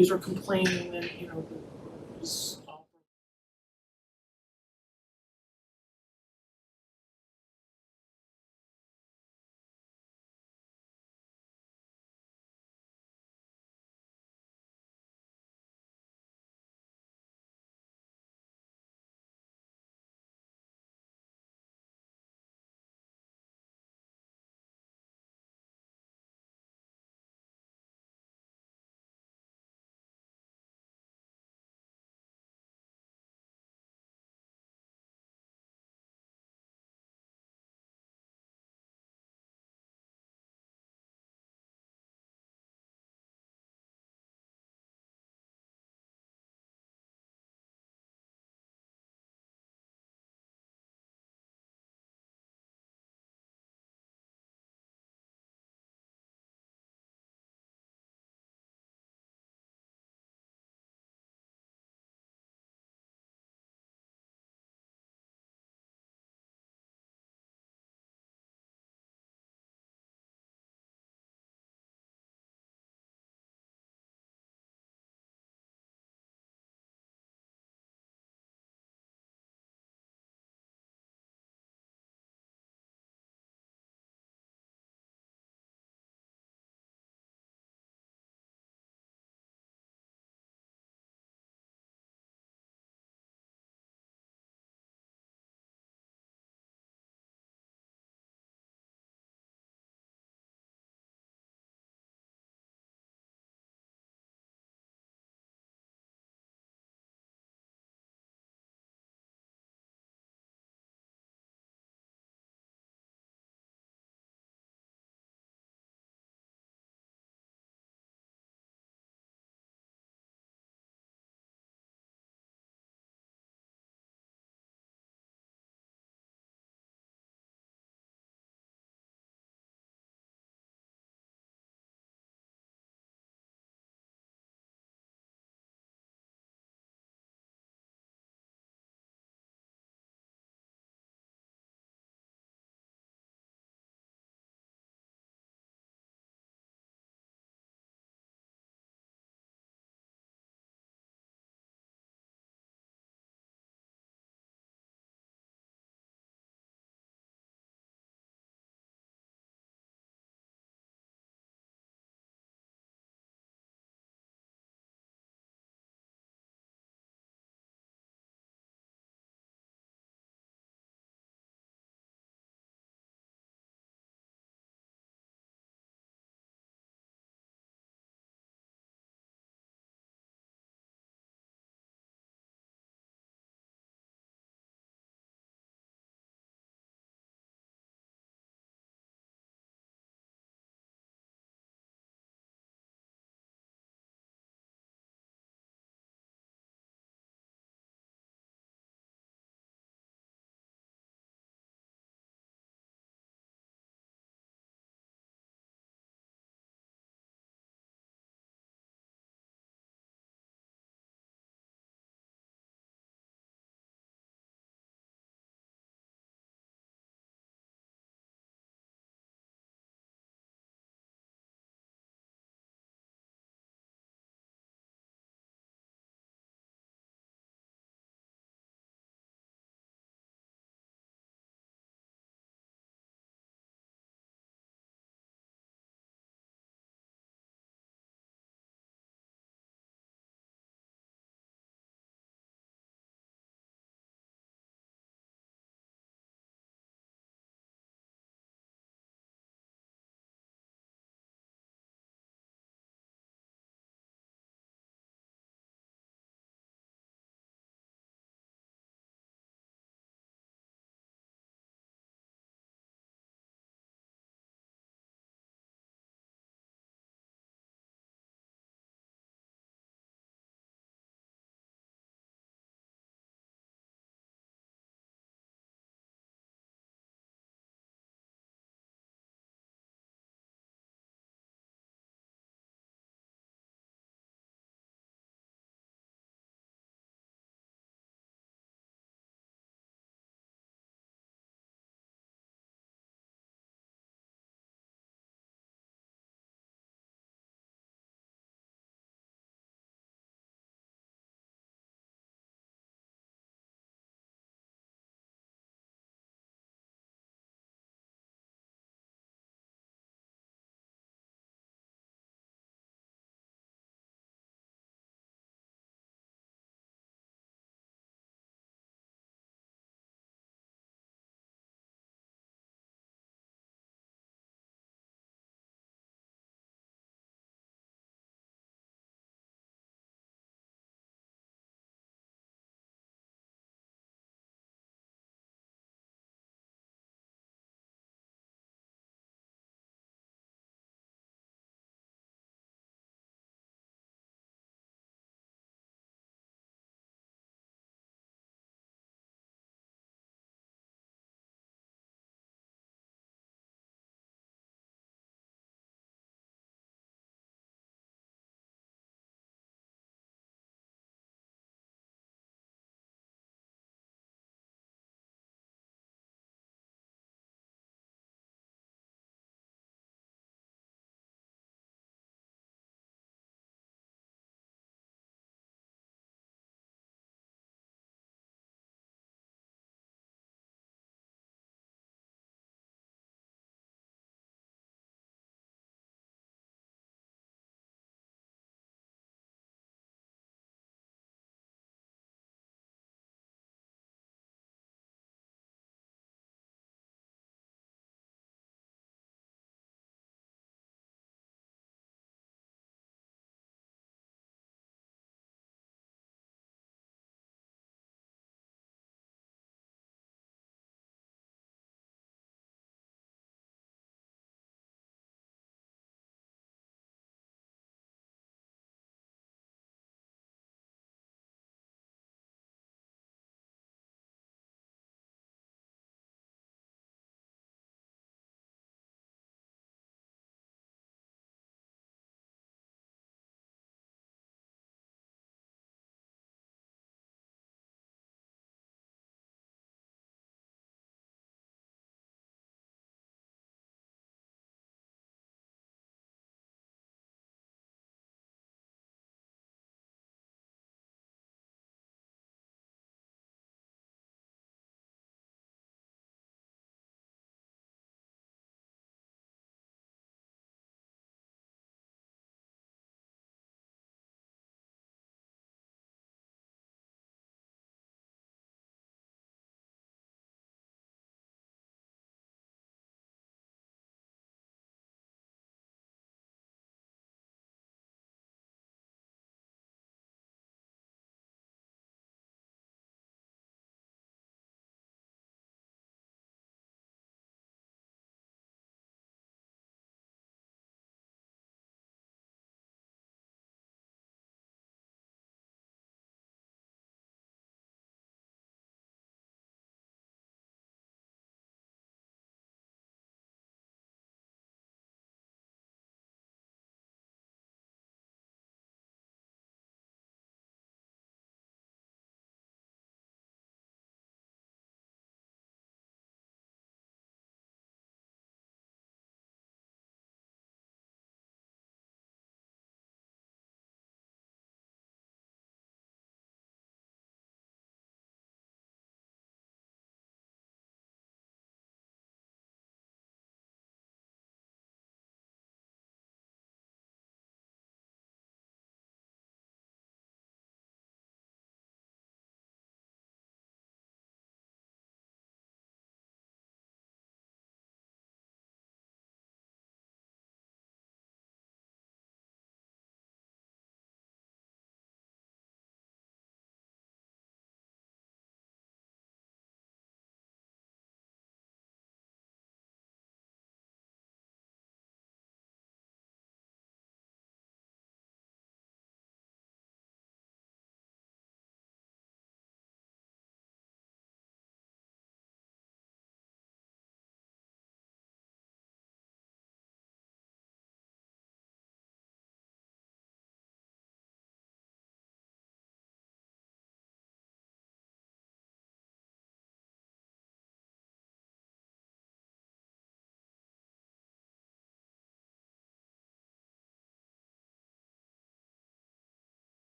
These were complaining that, it was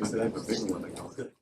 You said I have a bigger one that goes good.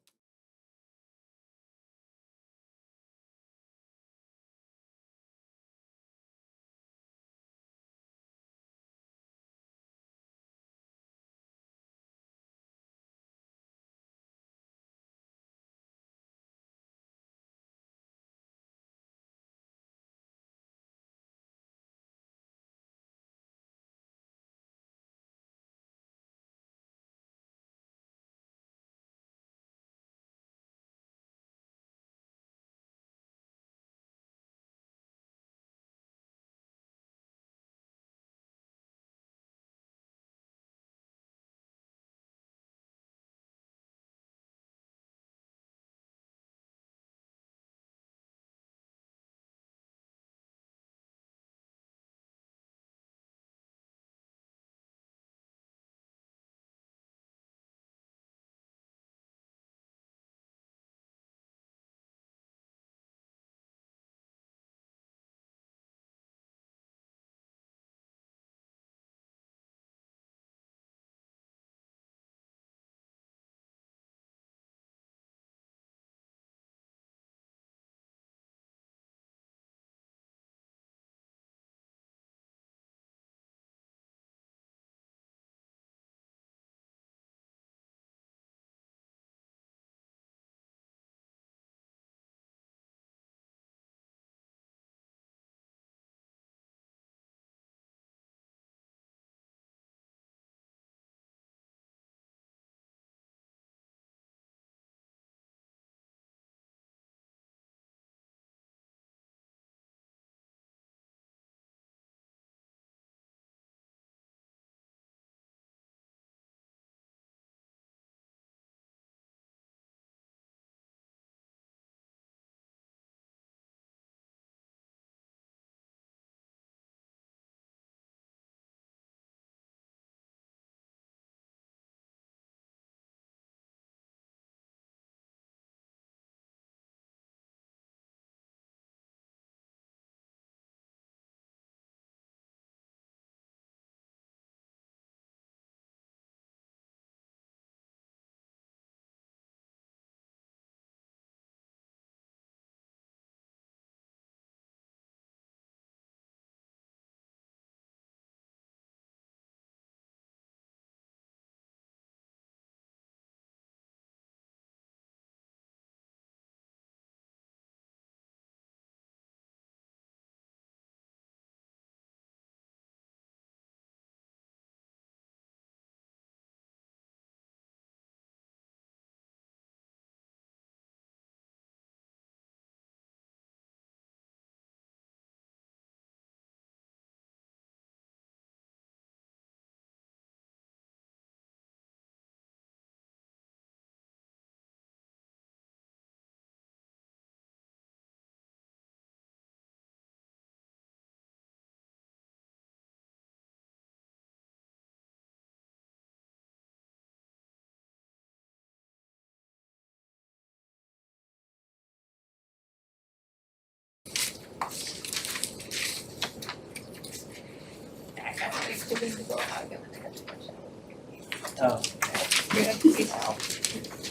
Oh.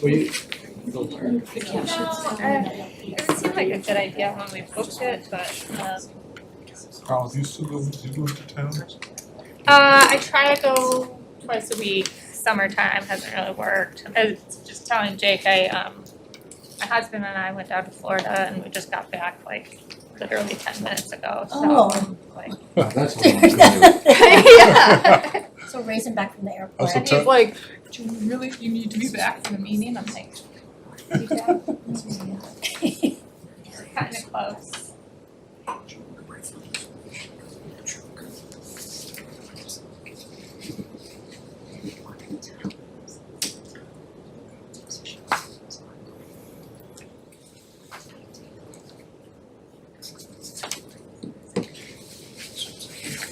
Well, you, It would seem like a good idea when we booked it, but Carl, do you still go into town? I try to go twice a week. Summertime hasn't really worked. I was just telling Jake, my husband and I went down to Florida and we just got back like literally 10 minutes ago, so Oh. like That's yeah. So racing back from the Also airport. And he's like, do you really, you need to be back for the meeting? I'm like, yeah, kinda close.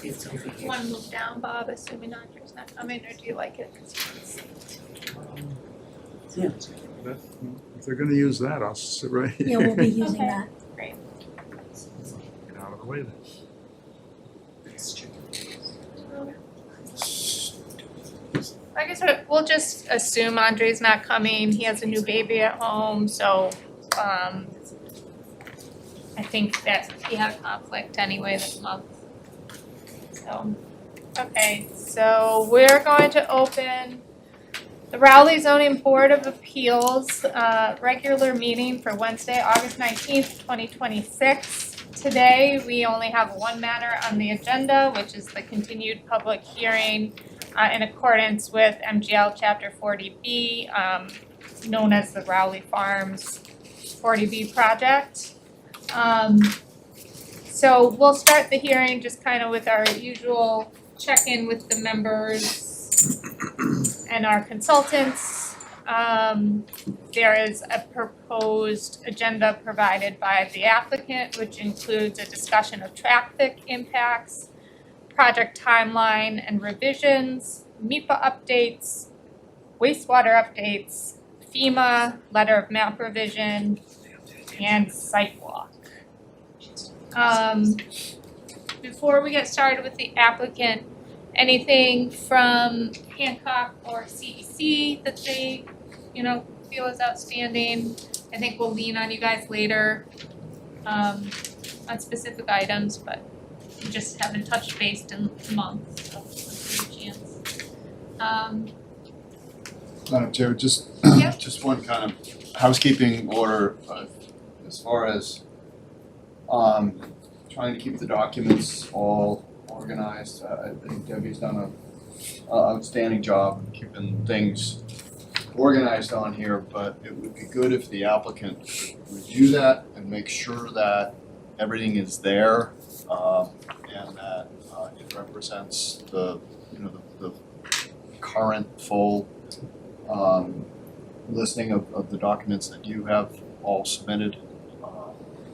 You wanna move down, Bob, assuming Andrew's not coming, or do you like it? Yeah. If they're gonna use that, I'll sit right here. Yeah, we'll be using that. Great. Get out of the way then. I guess we'll just assume Andre's not coming. He has a new baby at home, so I think that he had a conflict anyway this month. So, okay, so we're going to open the Rowley Zoning Board of Appeals regular meeting for Wednesday, August 19th, 2026. Today, we only have one matter on the agenda, which is the continued public hearing in accordance with MGL Chapter 40B, known as the Rowley Farms 40B project. So we'll start the hearing just kind of with our usual check-in with the members and our consultants. There is a proposed agenda provided by the applicant, which includes a discussion of traffic impacts, project timeline and revisions, MIPA updates, wastewater updates, FEMA, letter of map revision, and site walk. Before we get started with the applicant, anything from Hancock or CEC that they, feel is outstanding? I think we'll lean on you guys later on specific items, but we just haven't touched base in a month, so let's give you a chance. Madam Chair, just one kind of housekeeping order as far as trying to keep the documents all organized. I think Debbie's done an outstanding job keeping things organized on here, but it would be good if the applicant could review that and make sure that everything is there and that it represents the current full listing of the documents that you have all submitted,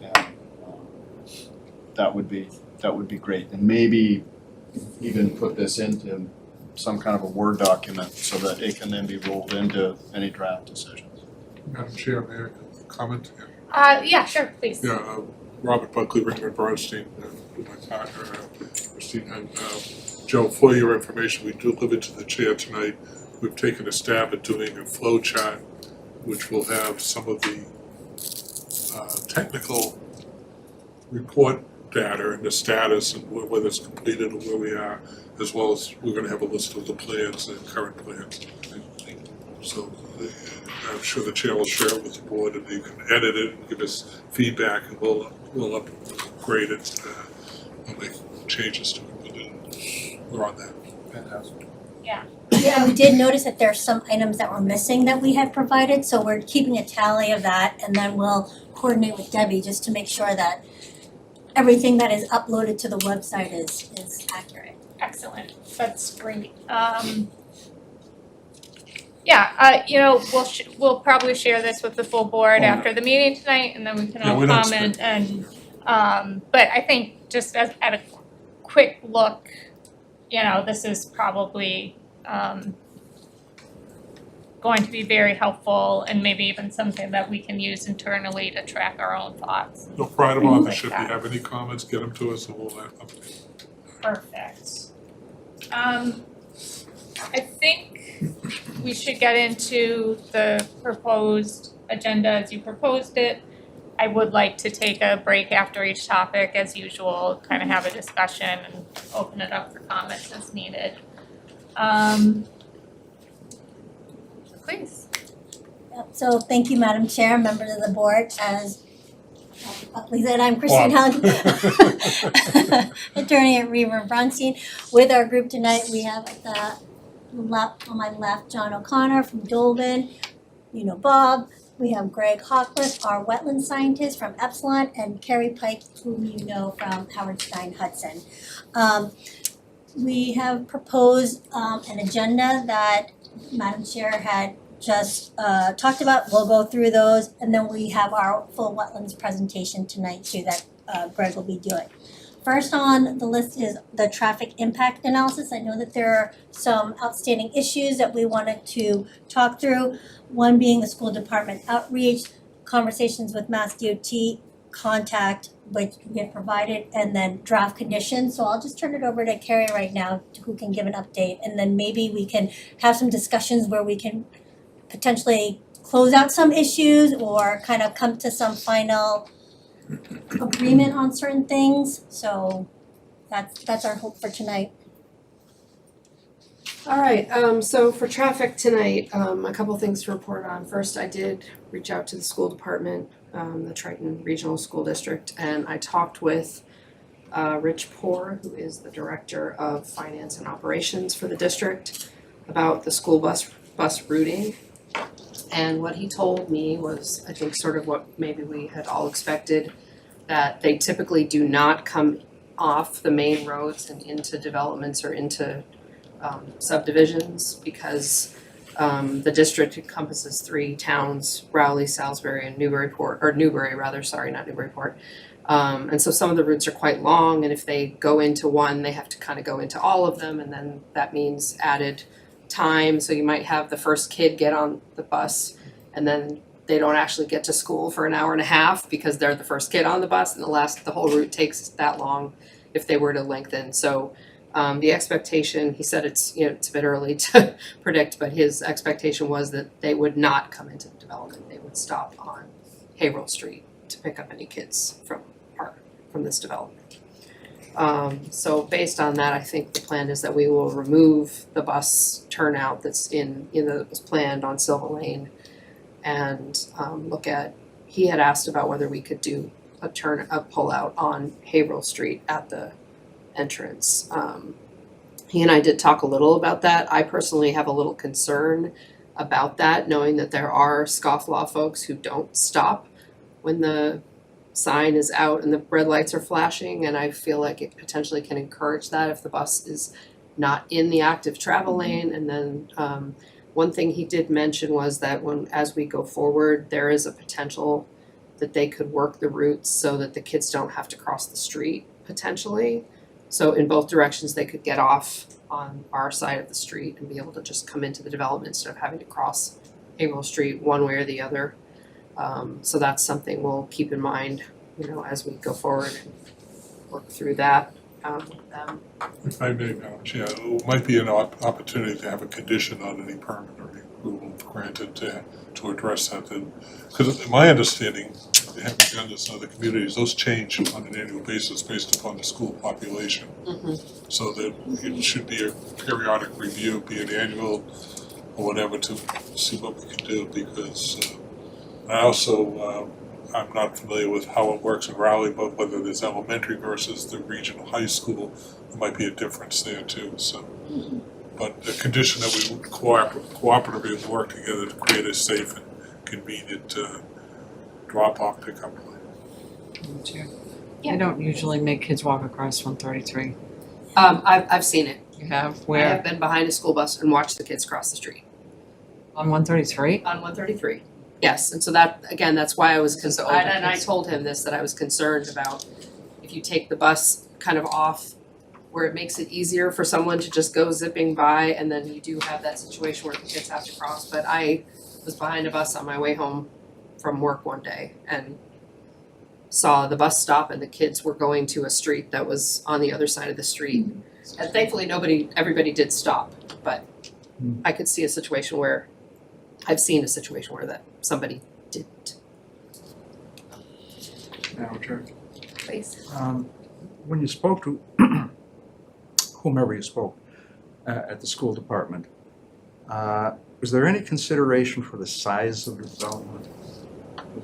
and that would be great. And maybe even put this into some kind of a Word document so that it can then be rolled into any draft decisions. Madam Chair, may I comment? Yeah, sure, please. Yeah, Robert Buckley, Raymond Bernstein, my partner, Christine, and Joe, for your information, we delivered to the chair tonight. We've taken a stab at doing a flow chart, which will have some of the technical report data and the status and whether it's completed or where we are, as well as we're going to have a list of the plans and current plans. So I'm sure the chair will share it with the board, and you can edit it and give us feedback, and we'll upgrade it. We'll make changes to it, but we're on that. Fantastic. Yeah. Yeah, we did notice that there's some items that were missing that we had provided, so we're keeping a tally of that, and then we'll coordinate with Debbie just to make sure that everything that is uploaded to the website is accurate. Excellent, that's great. We'll probably share this with the full board after the meeting tonight, and then we can all comment. And but I think just at a quick look, this is probably going to be very helpful, and maybe even something that we can use internally to track our own thoughts. No pride of authorship. Like If you have any comments, get them to us, and we'll update. Perfect. I think we should get into the proposed agenda as you proposed it. I would like to take a break after each topic as usual, kind of have a discussion and open it up for comments as needed. Please. Yep. So thank you, Madam Chair, members of the board. As Buckley said, I'm Christine Helen, attorney at Raymond Bernstein. With our group tonight, we have on my left, John O'Connor from Dolben, Bob. We have Greg Hawkliffe, our wetland scientist from Epsilon, and Carrie Pike, whom you know from Howard Stein Hudson. We have proposed an agenda that Madam Chair had just talked about. We'll go through those, and then we have our full wetlands presentation tonight too that Greg will be doing. First on the list is the traffic impact analysis. I know that there are some outstanding issues that we wanted to talk through. One being the school department outreach, conversations with Mass DOT, contact which we have provided, and then draft conditions. So I'll just turn it over to Carrie right now, who can give an update, and then maybe we can have some discussions where we can potentially close out some issues or kind of come to some final agreement on certain things. So that's our hope for tonight. All right, so for traffic tonight, a couple things to report on. First, I did reach out to the school department, the Triton Regional School District, and I talked with Rich Poor, who is the Director of Finance and Operations for the district, about the school bus routing. And what he told me was, I think, sort of what maybe we had all expected, that they typically do not come off the main roads and into developments or into subdivisions, because the district encompasses 3 towns, Rowley, Salisbury, and Newburyport, or Newbury rather, sorry, not Newburyport. And so some of the routes are quite long, and if they go into one, they have to kind of go into all of them, and then that means added time. So you might have the first kid get on the bus, and then they don't actually get to school for an hour and a half because they're the first kid on the bus, and the whole route takes that long if they were to lengthen. So the expectation, he said it's a bit early to predict, but his expectation was that they would not come into the development. They would stop on Haverhill Street to pick up any kids from this development. So based on that, I think the plan is that we will remove the bus turnout that's that was planned on Silver Lane, and look at, he had asked about whether we could do a pullout on Haverhill Street at the entrance. He and I did talk a little about that. I personally have a little concern about that, knowing that there are scofflaw folks who don't stop when the sign is out and the red lights are flashing, and I feel like it potentially can encourage that if the bus is not in the active travel lane. And then one thing he did mention was that as we go forward, there is a potential that they could work the routes so that the kids don't have to cross the street potentially. So in both directions, they could get off on our side of the street and be able to just come into the development instead of having to cross Haverhill Street one way or the other. So that's something we'll keep in mind, as we go forward and work through that with them. If I may, Madam Chair, it might be an opportunity to have a condition on any permit or any approval granted to address that. Because my understanding, having done this in other communities, those change on an annual basis based upon the school population. Mm-hmm. So that it should be a periodic review, be it annual or whatever, to see what we can do, because I also, I'm not familiar with how it works in Raleigh, but whether there's elementary versus the regional high school, there might be a difference there too. So, but the condition that we would cooperatively work together to create a safe and convenient drop-off pickup line. Chair. Yeah. I don't usually make kids walk across 133. I've seen it. You have I where? have been behind a school bus and watched the kids cross the street On 133? on 133. Yes, and so that's why I was Because the concerned, older and I kids- told him this, that I was concerned about if you take the bus kind of off where it makes it easier for someone to just go zipping by, and then you do have that situation where the kids have to cross. But I was behind a bus on my way home from work one day and saw the bus stop, and the kids were going to a street that was on the other side of the street. And thankfully everybody did stop, but I could see a situation where, I've seen a situation where that somebody didn't. Madam Chair, Please. when you spoke to whomever you spoke at the school department, was there any consideration for the size of the development?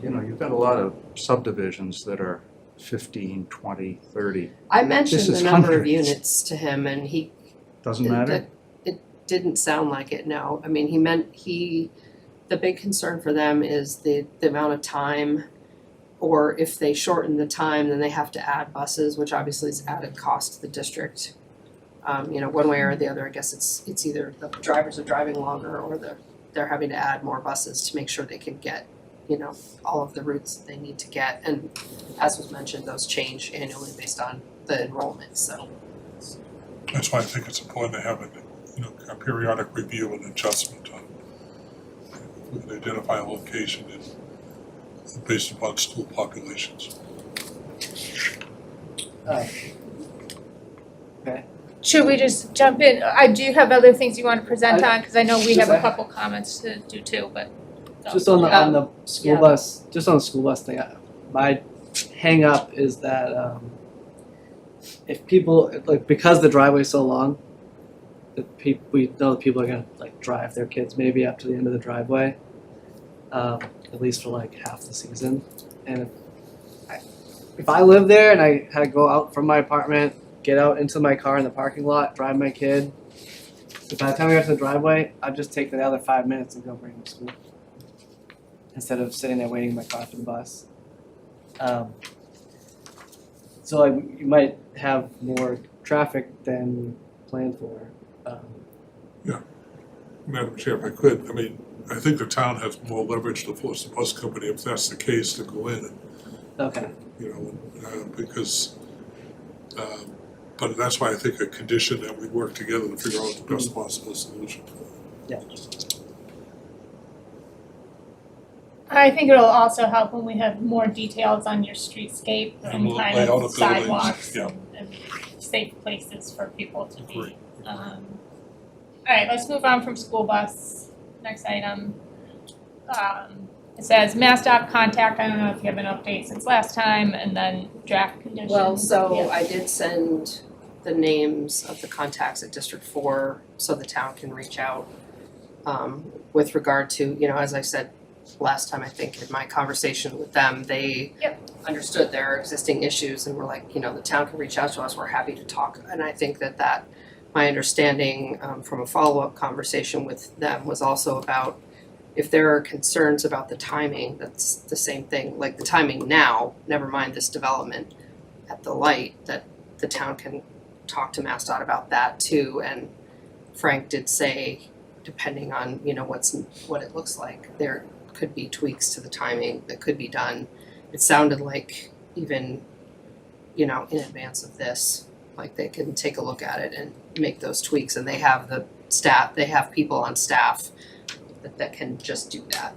You've got a lot of subdivisions that are 15, 20, 30. I mentioned This is the number of hundreds. units to him, and he Doesn't matter? It didn't sound like it, no. I mean, the big concern for them is the amount of time, or if they shorten the time, then they have to add buses, which obviously is added cost to the district. One way or the other, I guess it's either the drivers are driving longer or they're having to add more buses to make sure they can get, all of the routes that they need to get. And as was mentioned, those change annually based on the enrollment, so. That's why I think it's important to have a periodic review and adjustment on, if we can identify a location based upon school populations. Should we just jump in? Do you have other things you want to present on? Cause I know we have a couple comments to do too, but. go. Just on the school yeah. bus, just on the school bus thing, my hang up is that if people, like, because the driveway's so long, we know that people are gonna like drive their kids maybe up to the end of the driveway, at least for like half the season. And if I lived there and I had to go out from my apartment, get out into my car in the parking lot, drive my kid, so by the time we got to the driveway, I'd just take the other 5 minutes and go bring him to school instead of sitting there waiting in my car for the bus. So like, you might have more traffic than planned for. Madam Chair, if I could, I mean, I think the town has more leverage to force the bus company, if that's the case, to go in and, Okay. you know, because, but that's why I think a condition that we work together to figure out the best possible solution. Yeah. I think it'll also help when we have more details on your streetscape And and we'll kind lay out of the buildings, sidewalks yeah. and safe places for people to Agree. be. Alright, let's move on from school bus. Next item. It says MassDOT contact, I don't know if you have an update since last time, and then draft conditions. Well, so Yeah. I did send the names of the contacts at District 4 so the town can reach out with regard to, you know, as I said last time, I think in my conversation with them, they understood their existing issues and were like, you know, the town can reach out to us, we're happy to talk. And I think that my understanding from a follow-up conversation with them was also about if there are concerns about the timing, that's the same thing, like the timing now, never mind this development at the light, that the town can talk to MassDOT about that too. And Frank did say, depending on, you know, what it looks like, there could be tweaks to the timing that could be done. It sounded like even, you know, in advance of this, like they can take a look at it and make those tweaks, and they have the staff, they have people on staff that can just do that.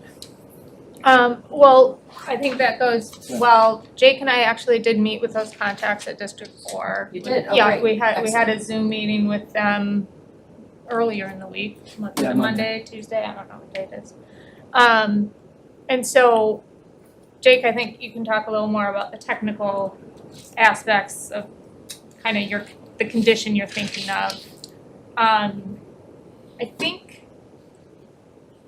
Well, I think that goes well. Jake and I actually did meet with those contacts at District 4. You did? Oh, Yeah, great. we had a Excellent. Zoom meeting with them earlier in the week, Monday, Tuesday, I don't know what day it is. And so, Jake, I think you can talk a little more about the technical aspects of kind of the condition you're thinking of. I think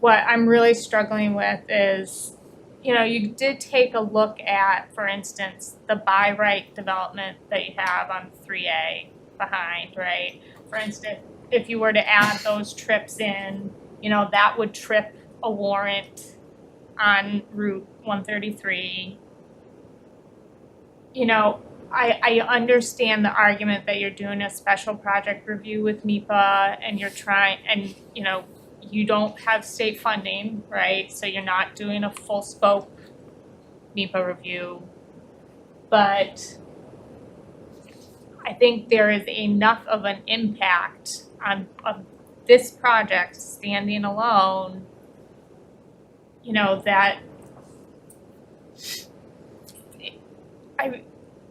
what I'm really struggling with is, you know, you did take a look at, for instance, the by right development that you have on 3A behind, right? For instance, if you were to add those trips in, you know, that would trip a warrant on Route 133. You know, I understand the argument that you're doing a special project review with MIPA and you're trying, and, you know, you don't have state funding, right? So you're not doing a full scope MIPA review. But I think there is enough of an impact of this project standing alone, you know, that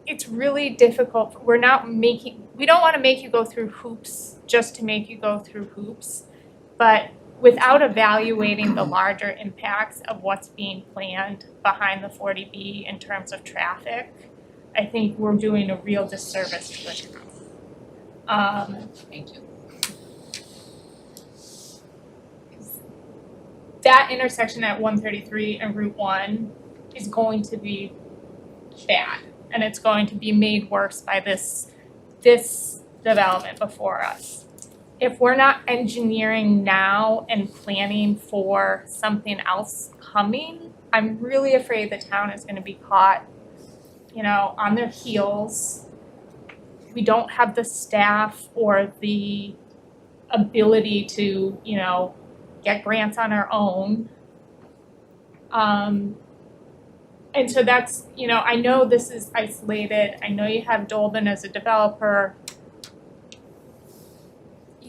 it's really difficult. We don't want to make you go through hoops just to make you go through hoops, but without evaluating the larger impacts of what's being planned behind the 40B in terms of traffic, I think we're doing a real disservice to the town. Thank you. That intersection at 133 and Route 1 is going to be bad, and it's going to be made worse by this development before us. If we're not engineering now and planning for something else coming, I'm really afraid the town is gonna be caught, you know, on their heels. We don't have the staff or the ability to, you know, get grants on our own. And so that's, you know, I know this is isolated, I know you have Dolben as a developer,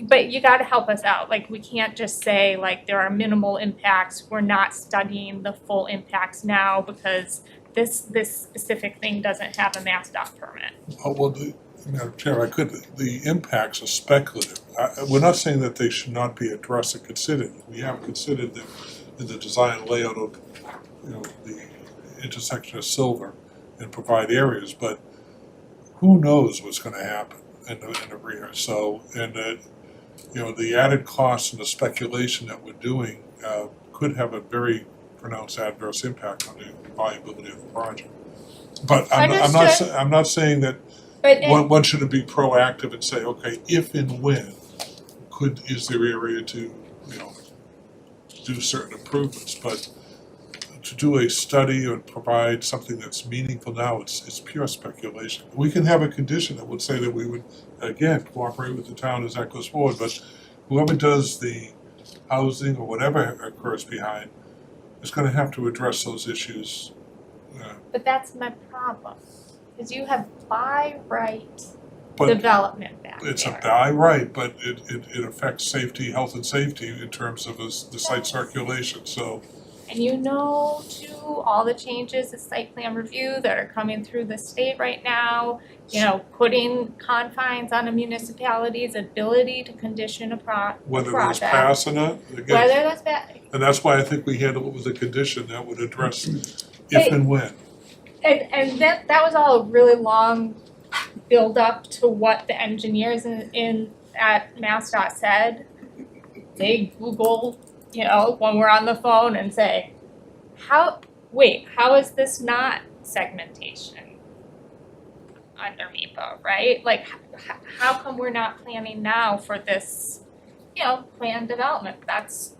but you gotta help us out. Like, we can't just say, like, there are minimal impacts, we're not studying the full impacts now because this specific thing doesn't have a MassDOT permit. Oh, well, Madam Chair, the impacts are speculative. We're not saying that they should not be addressed and considered. We have considered them in the design layout of, the intersection of Silver and provide areas, but who knows what's gonna happen in the rear, so, and the added costs and the speculation that we're doing, could have a very pronounced adverse impact on the viability of the project. But I'm not saying that But one shouldn't be proactive and say, okay, if and when, is there area to, do certain improvements, but to do a study or provide something that's meaningful now, it's pure speculation. We can have a condition that would say that we would, again, cooperate with the town as that goes forward, but whoever does the housing or whatever occurs behind is gonna have to address those issues. But that's my problem, is you have by right But development back there. it's a by right, but it affects safety, health and safety in terms of the site circulation, so. And to all the changes of site plan review that are coming through the state right now, putting confines on a municipality's ability to condition a project. Whether it was passed or not, again, Whether that's bad, and that's why I think we handle it with a condition that would address if and when. and that was all a really long build up to what the engineers at MassDOT said. They Google, when we're on the phone and say, how is this not segmentation under MIPA, right? Like, how come we're not planning now for this, planned development? That's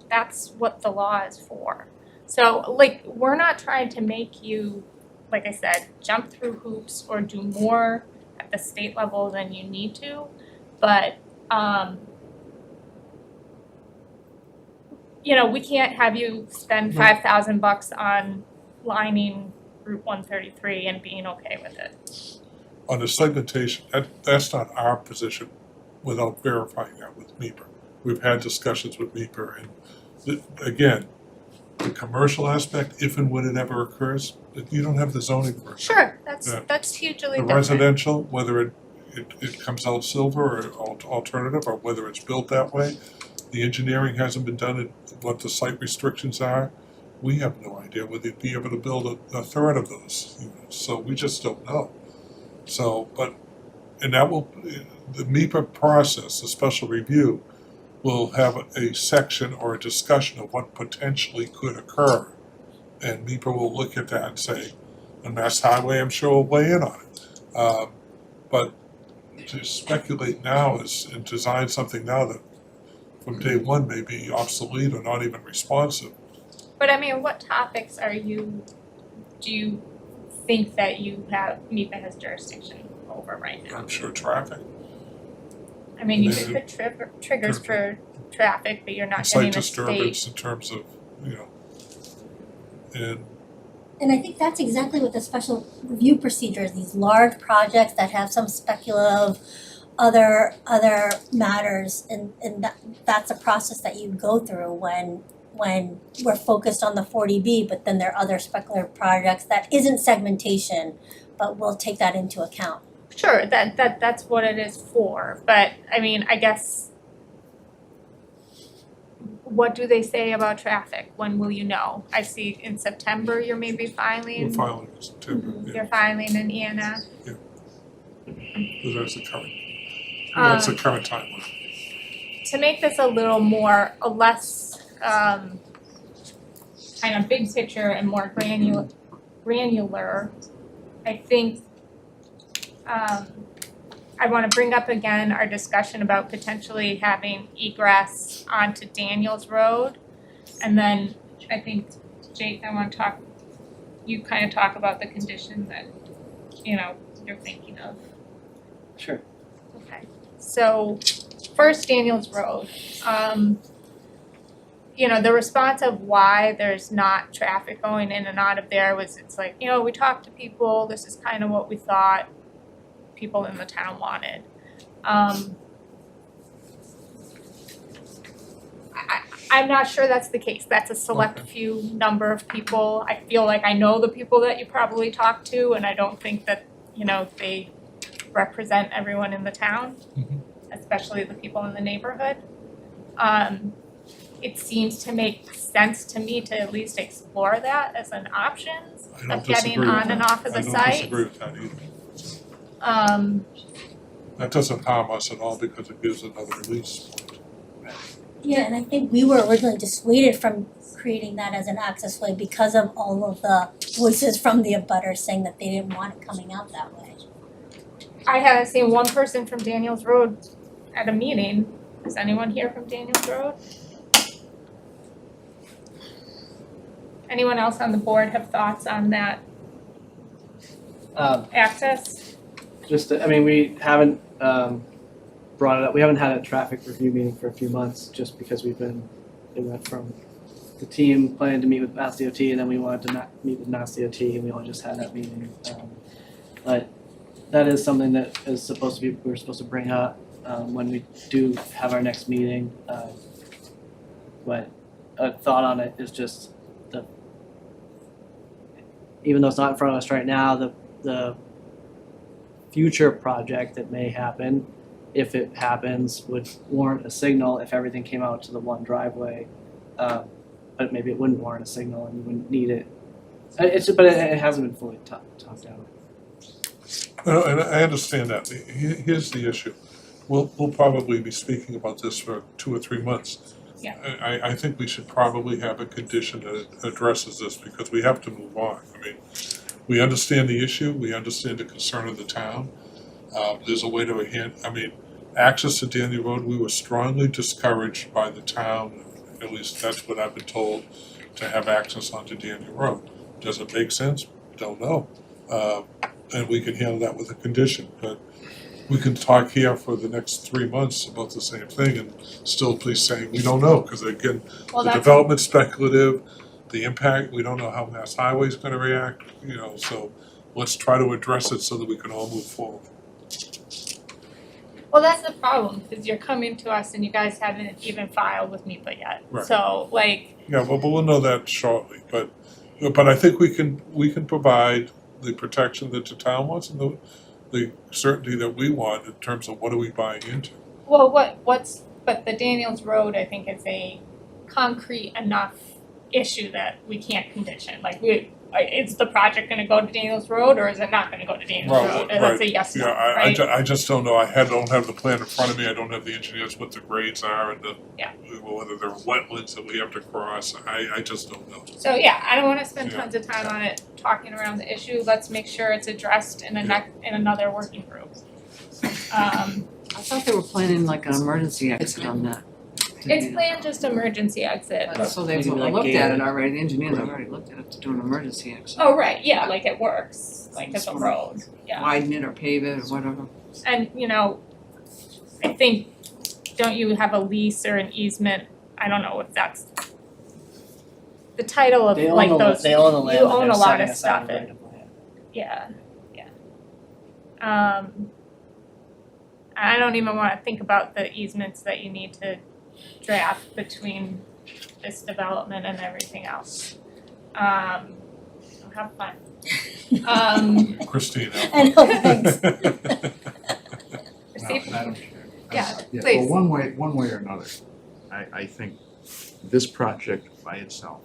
what the law is for. So, we're not trying to make you, like I said, jump through hoops or do more at the state level than you need to, but, we can't have you spend $5,000 on lining Route 133 and being okay with it. On the segmentation, that's not our position without verifying that with MIPA. We've had discussions with MIPA, and again, the commercial aspect, if and when it ever occurs, you don't have the zoning for it. Sure, Yeah. that's hugely The different. residential, whether it comes out silver or alternative, or whether it's built that way, the engineering hasn't been done, and what the site restrictions are, we have no idea whether you'd be able to build a third of those units, so we just don't know. So, and that will, the MIPA process, the special review, will have a section or a discussion of what potentially could occur. And MIPA will look at that and say, and Mass Highway, I'm sure, will weigh in on it. But to speculate now and design something now that from day one may be obsolete or not even responsive. But what topics do you think that MIPA has jurisdiction over right now? I'm sure traffic, You could put triggers for traffic, but you're not site getting a state. disturbance in terms of, And I think that's exactly what the special review procedures, these large projects that have some speculative other matters, and that's a process that you go through when we're focused on the 40B, but then there are other speculative projects that isn't segmentation, but we'll take that into account. Sure, that's what it is for, but I guess, what do they say about traffic? When will you know? I see in September you're maybe filing. we're filing in September, yeah, You're filing an ENF. because that's the current timeline. To make this a less kind of big picture and more granular, I think I want to bring up again our discussion about potentially having egress onto Daniels Road. And then I think, Jake, I want to talk about the condition that, you're thinking of. Sure. Okay, so first Daniels Road. The response of why there's not traffic going in and out of there was, it's like, we talked to people, this is kind of what we thought people in the town I'm not sure that's the case. That's a select few number of people. I feel like I know the people that you probably talk to, and I don't think that, you know, they represent everyone in the town, especially the people in the neighborhood. It seems to make sense to me to at least explore that as an option I don't of getting disagree with on and that. off of the I don't site. disagree with that either. That doesn't harm us at all because it gives another release point. Yeah, and I think we were originally dissuaded from creating that as an access way because of all of the voices from the abutters saying that they didn't want it coming out that way. I haven't seen one person from Daniels Road at a meeting. Is anyone here from Daniels Road? Anyone else on the board have thoughts on that access? I mean, we haven't brought it up. We haven't had a traffic review meeting for a few months just because it went from the team planning to meet with Mass DOT and then we wanted to meet with Mass DOT and we only just had that meeting. But that is something that is we're supposed to bring up when we do have our next meeting. But a thought on it is just even though it's not in front of us right now, the future project that may happen, if it happens, would warrant a signal if everything came out to the one driveway. But maybe it wouldn't warrant a signal and you wouldn't need it. But it hasn't been fully talked out. No, and I understand that. Here's the issue. We'll probably be speaking about this for 2 or 3 months. Yeah. I think we should probably have a condition that addresses this because we have to move on. I mean, we understand the issue, we understand the concern of the town. There's a way to access to Daniel Road, we were strongly discouraged by the town, at least that's what I've been told, to have access onto Daniel Road. Does it make sense? Don't know. And we can handle that with a condition, but we can talk here for the next 3 months about the same thing and still be saying we don't know, because again, Well, the that's, development's speculative, the impact, we don't know how Mass Highway's gonna react, so let's try to address it so that we can all move forward. well, that's the problem, because you're coming to us and you guys haven't even filed with NEPA yet. Right. So, Yeah, but we'll know that shortly, but I think we can provide the protection that the town wants and the certainty that we want in terms of what are we buying into. well, but the Daniels Road, I think, is a concrete enough issue that we can't condition. Is the project gonna go to Daniels Road or is it not gonna go to Daniels Well, Road? And that's a yes, no, Yeah, right? I just don't know, don't have the plan in front of me, I don't have the engineers, what the grades are and whether there are wetlands that we have to cross, I just don't know. So yeah, I don't wanna spend Yeah. tons of time on it talking around the issue. Let's make sure it's addressed in in another working group. I thought they were planning like an emergency exit on that. It's planned just emergency exit. So they've Maybe like looked at gated. it already, the engineers have already looked at it to do an emergency exit. Oh, right, yeah, like it works, like as a road, yeah. Widen it or pave it or whatever. And, I think, don't you have a lease or an easement? I don't know if that's the title of They own like the those, they own the land. you and own they're a lot setting of aside stuff a in- right of way. yeah. I don't even wanna think about the easements that you need to draft between this development and everything else. Have fun. Christina. I know, thanks. Proceed. Madam Chair. Yeah, Yeah, please. well, one way or another, I think this project by itself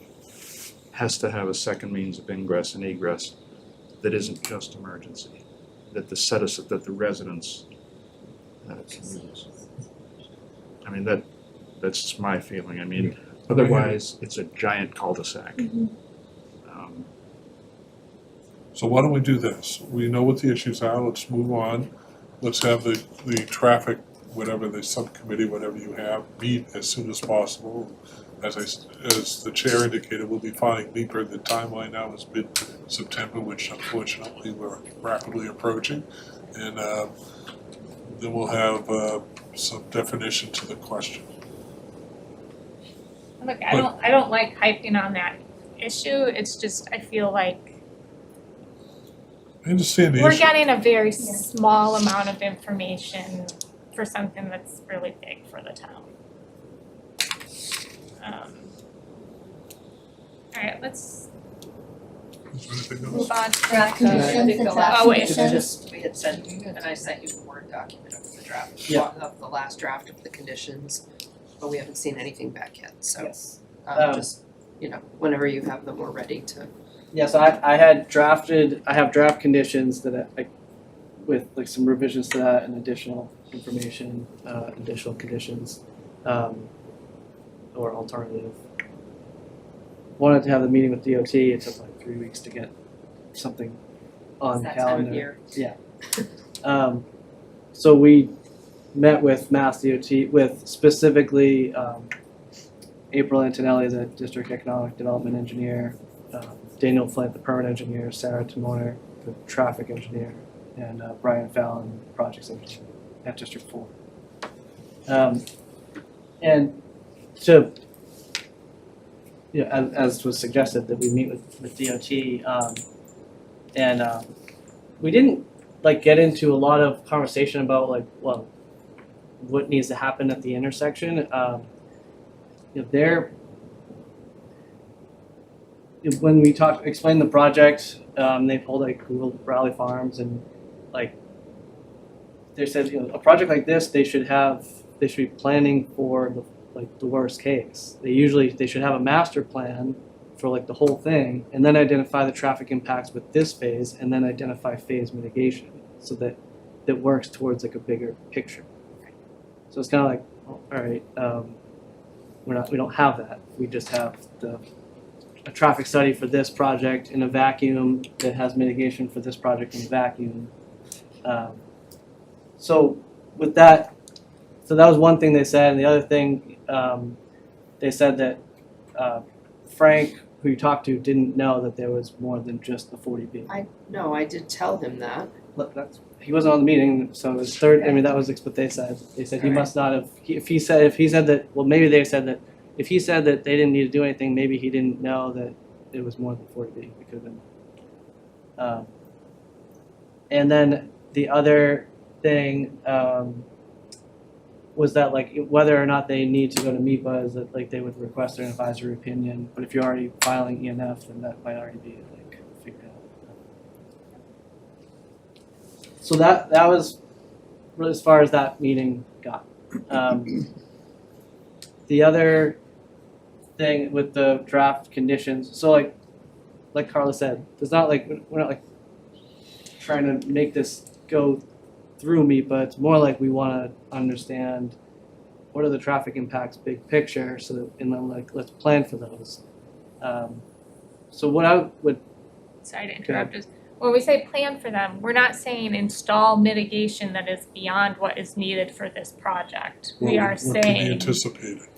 has to have a second means of ingress and egress that isn't just emergency, that the residents can use. I mean, that's just my feeling. I mean, otherwise, it's a giant cul-de-sac. So why don't we do this? We know what the issues are, let's move on. Let's have the traffic, whatever the subcommittee, whatever you have, meet as soon as possible. As the chair indicated, we'll be filing NEPA. The timeline now is mid-September, which unfortunately we're rapidly approaching. And then we'll have some definition to the question. Look, I don't like hyping on that issue, it's just, I feel like I understand the we're issue. getting a very small amount of information for something that's really big for the town. Alright, let's Is there anything else? move on to Draft the, conditions, the draft Oh, wait. conditions. We had sent, and I sent you the Word document of the draft, Yeah. of the last draft of the conditions, but we haven't seen anything back yet, so Yes. just, whenever you have them, we're ready to. Yeah, so I have draft conditions that I with like some revisions to that and additional information, additional conditions, or alternative. Wanted to have the meeting with DOT, it took like 3 weeks to get something on the It's that time of calendar. year. So we met with Mass DOT, with specifically April Antonelli, the District Economic Development Engineer, Daniel Flint, the Permit Engineer, Sarah Timoner, the Traffic Engineer, and Brian Fallon, Projects Engineer at District 4. And to, as was suggested, that we meet with DOT, and we didn't get into a lot of conversation about what needs to happen at the intersection. When we explained the project, they pulled Google Raleigh Farms, and they said, a project like this, they should be planning for the worst case. They should have a master plan for the whole thing, and then identify the traffic impacts with this phase, and then identify phase mitigation, so that works towards a bigger picture. So it's kind of all right, we don't have that. We just have a traffic study for this project in a vacuum that has mitigation for this project in a vacuum. So with that, so that was one thing they said, and the other thing, they said that Frank, who you talked to, didn't know that there was more than just the 40B. I did tell him that. Look, he wasn't on the meeting, so it was third. I mean, that was what they said. They said he must not have. If he said that, well, maybe they said that. If he said that they didn't need to do anything, maybe he didn't know that it was more than 40B. It could have been. And then the other thing was that whether or not they need to go to MIPA is that they would request an advisory opinion. But if you're already filing ENF, then that might already be figured out. So that was really as far as that meeting got. The other thing with the draft conditions, so like Carla said, it's not we're not trying to make this go through me, but it's more we want to understand what are the traffic impacts, big picture, so that, and then let's plan for those. So what I would, sorry to interrupt, is when we say plan for them, we're not saying install mitigation that is beyond what is needed for this project. We are What can be saying anticipated.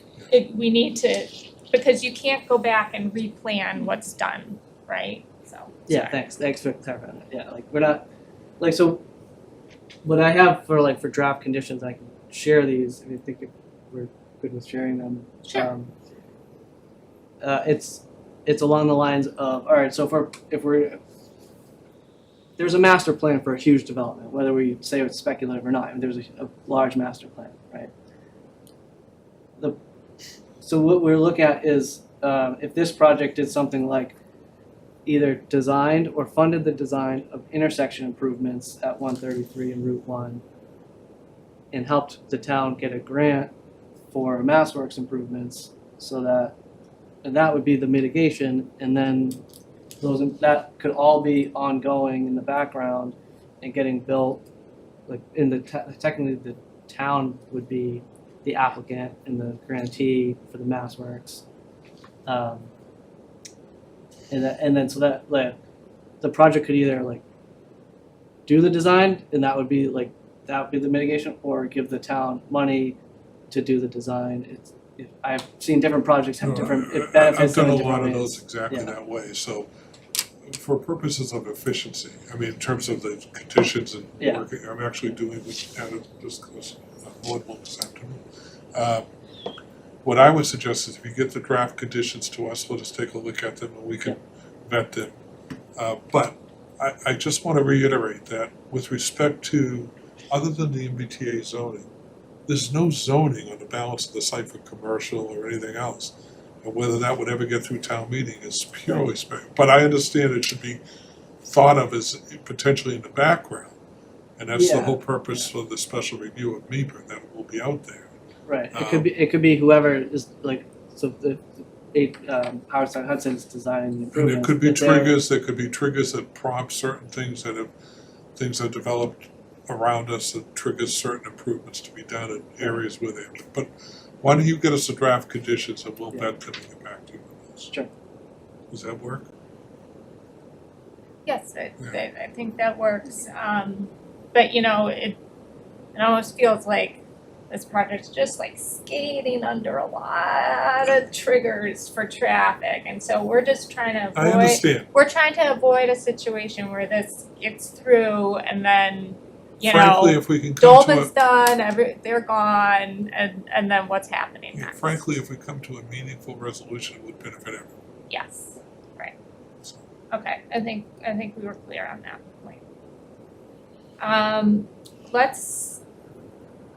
we need to, because you can't go back and replan what's done, right? So, yeah, sorry. thanks for clarifying that. Yeah, we're not so. What I have for draft conditions, I can share these. I think we're good with sharing them. Sure. It's along the lines of, all right, so if we're there's a master plan for a huge development, whether we say it's speculative or not. I mean, there's a large master plan, right? So what we're looking at is if this project did something like either designed or funded the design of intersection improvements at 133 and Route 1 and helped the town get a grant for MassWorks improvements, and that would be the mitigation, and then that could all be ongoing in the background and getting built, technically the town would be the applicant and the grantee for the MassWorks. And then so that the project could either do the design, and that would be the mitigation, or give the town money to do the design. I've seen different projects have different benefits. I've done a in different lot of ways. those exactly that way, so for purposes of efficiency, I mean, in terms of the conditions and working, I'm actually doing this kind of discuss affordable this afternoon. What I would suggest is if you get the draft conditions to us, let us take a look at them and we can vet them. But I just want to reiterate that with respect to, other than the MBTA zoning, there's no zoning on the balance of the site for commercial or anything else. And whether that would ever get through town meeting is purely speculative. But I understand it should be thought of as potentially in the background. And that's the Yeah. whole purpose for the special review of MEPR, that it will be out there. Right, it could be whoever is like, so the Howard Stein Hudson's designing the And improvements. there could be that they're- there could be triggers that prompt certain things things that developed around us that triggers certain improvements to be done in areas where they, but why don't you get us the draft conditions and we'll bet them and get back to you on those. Sure. Does that work? Yes, I think that works. But you know, it almost feels like this project's just like skating under a lot of triggers for traffic, and so we're just trying to I understand. we're trying to avoid a situation where this gets through and then, you Frankly, know, if we can come to Dolben's done, they're gone, and then what's happening next? frankly, if we come to a meaningful resolution, it would benefit everyone. Yes, right. So, Okay, I think we were clear on that point.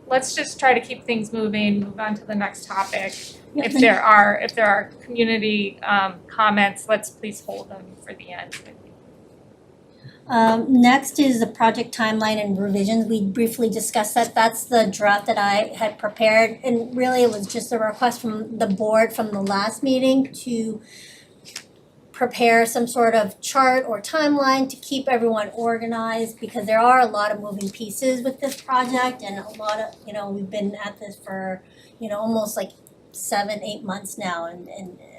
Let's just try to keep things moving, move on to the next topic. Yep. If there are community comments, let's please hold them for the end. Next is the project timeline and revisions. We briefly discussed that. That's the draft that I had prepared. And really it was just a request from the board from the last meeting to prepare some sort of chart or timeline to keep everyone organized, because there are a lot of moving pieces with this project and a lot of, you know, we've been at this for, you know, almost like 7-8 months now and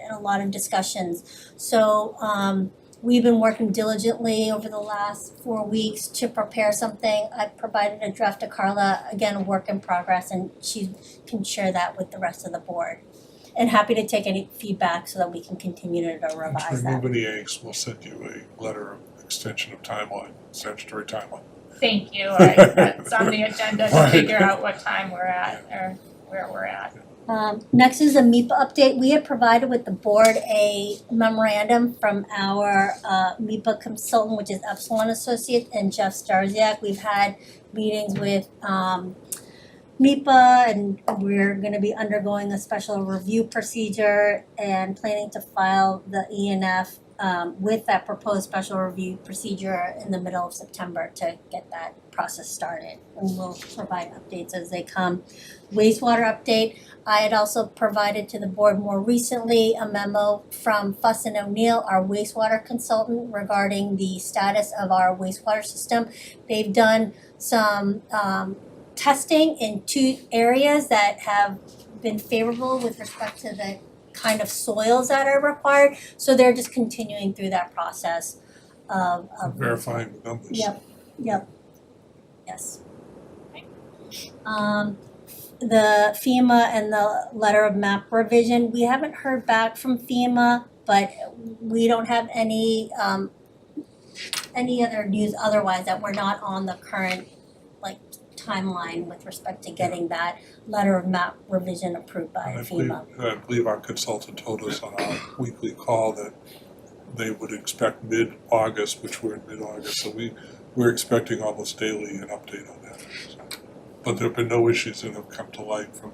a lot of discussions. So we've been working diligently over the last 4 weeks to prepare something. I provided a draft to Carla, again, a work in progress, and she can share that with the rest of the board. And happy to take any feedback so that we can continue to revise to that. remove any angst, we'll send you a letter of extension of timeline, statutory timeline. Thank you. That's on the agenda to Right. figure out what time we're at or where we're at. Next is a MEPA update. We had provided with the board a memorandum from our MEPA consultant, which is Epsilon Associates, and Jeff Starziak. We've had meetings with MEPA, and we're gonna be undergoing a special review procedure and planning to file the ENF with that proposed special review procedure in the middle of September to get that process started. And we'll provide updates as they come. Wastewater update, I had also provided to the board more recently a memo from Fuss and O'Neill, our wastewater consultant, regarding the status of our wastewater system. They've done some testing in 2 areas that have been favorable with respect to the kind of soils that are required. So they're just continuing through that process of Verifying the numbers. Yep, yes. The FEMA and the letter of map revision, we haven't heard back from FEMA, but we don't have any other news otherwise that we're not on the current timeline with respect to getting that letter of map revision approved by And FEMA. I believe our consultant told us on our weekly call that they would expect mid-August, which we're in mid-August, so we're expecting almost daily an update on that. So, but there have been no issues that have come to light from,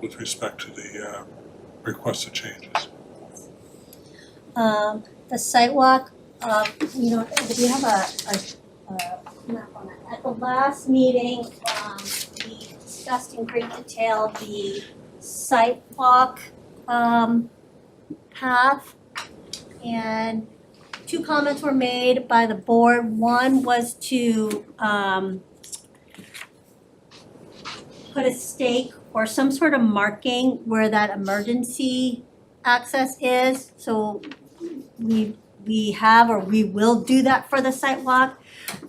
with respect to the requested changes. The sidewalk, we have a map on that. At the last meeting, we discussed in great detail the sidewalk path, and 2 comments were made by the board. One was to put a stake or some sort of marking where that emergency access is. So we have, or we will do that for the sidewalk.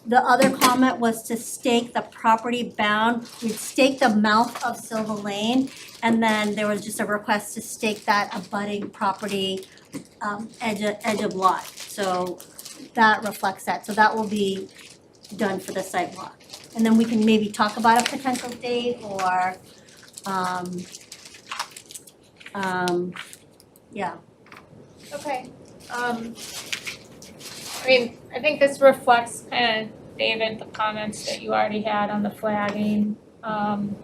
The other comment was to stake the property bound. We'd stake the mouth of Silva Lane, and then there was just a request to stake that abutting property edge of lot. So that reflects that. So that will be done for the sidewalk. And then we can maybe talk about a potential date or yeah. Okay. I mean, I think this reflects kind of, David, the comments that you already had on the flagging. And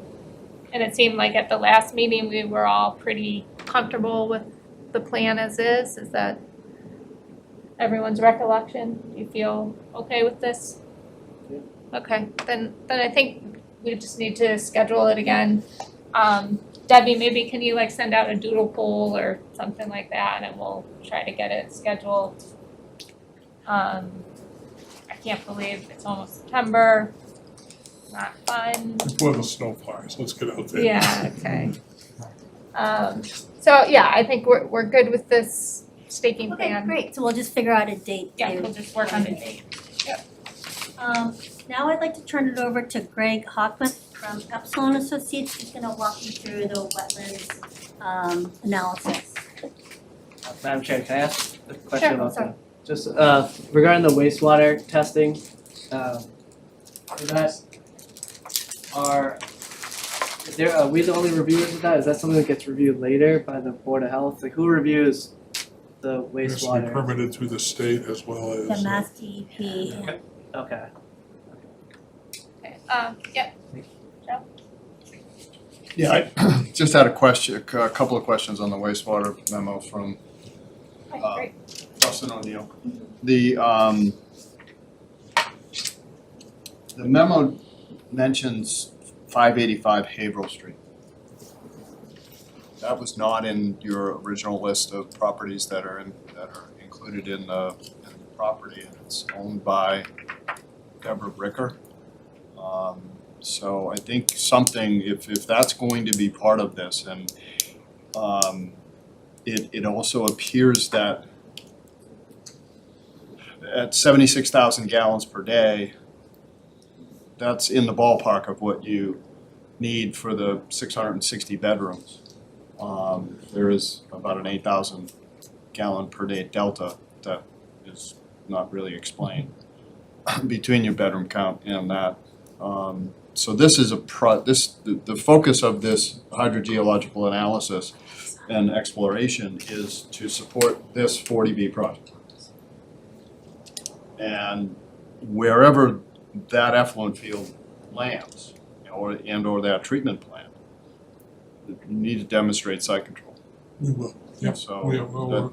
it seemed like at the last meeting, we were all pretty comfortable with the plan as is? Is that everyone's recollection? Do you feel okay with this? Yeah. Okay, then I think we just need to schedule it again. Debbie, maybe can you like send out a doodle poll or something like that, and we'll try to get it scheduled. I can't believe it's almost September. Not fun. Before the snow flies, let's get out there. Yeah, okay. So yeah, I think we're good with this staking Okay, plan. great, so we'll just figure out a date Yeah, to- we'll just work on the date. Now I'd like to turn it over to Greg Hockman from Epsilon Associates, who's gonna walk you through the wetlands analysis. Madam Chair, can I ask a question Sure, about sorry. that? Just regarding the wastewater testing, are we the only reviewers of that? Is that something that gets reviewed later by the Board of Health? Like who reviews the It has to be wastewater? permitted through the state as well as. The Mass DEP, Okay. Okay, yeah, Yeah, I just had a question, a couple of questions on the wastewater memo from okay, great. Dustin O'Neill. The memo mentions 585 Haverhill Street. That was not in your original list of properties that are included in the property, and it's owned by Deborah Ricker. So I think something, if that's going to be part of this, and it also appears that at 76,000 gallons per day, that's in the ballpark of what you need for the 660 bedrooms. There is about an 8,000 gallon per day delta that is not really explained between your bedroom count and that. So this is the focus of this hydrogeological analysis and exploration is to support this 40B project. And wherever that effluent field lands, or that treatment plant, you need to demonstrate site control. We will, yeah, So we're aware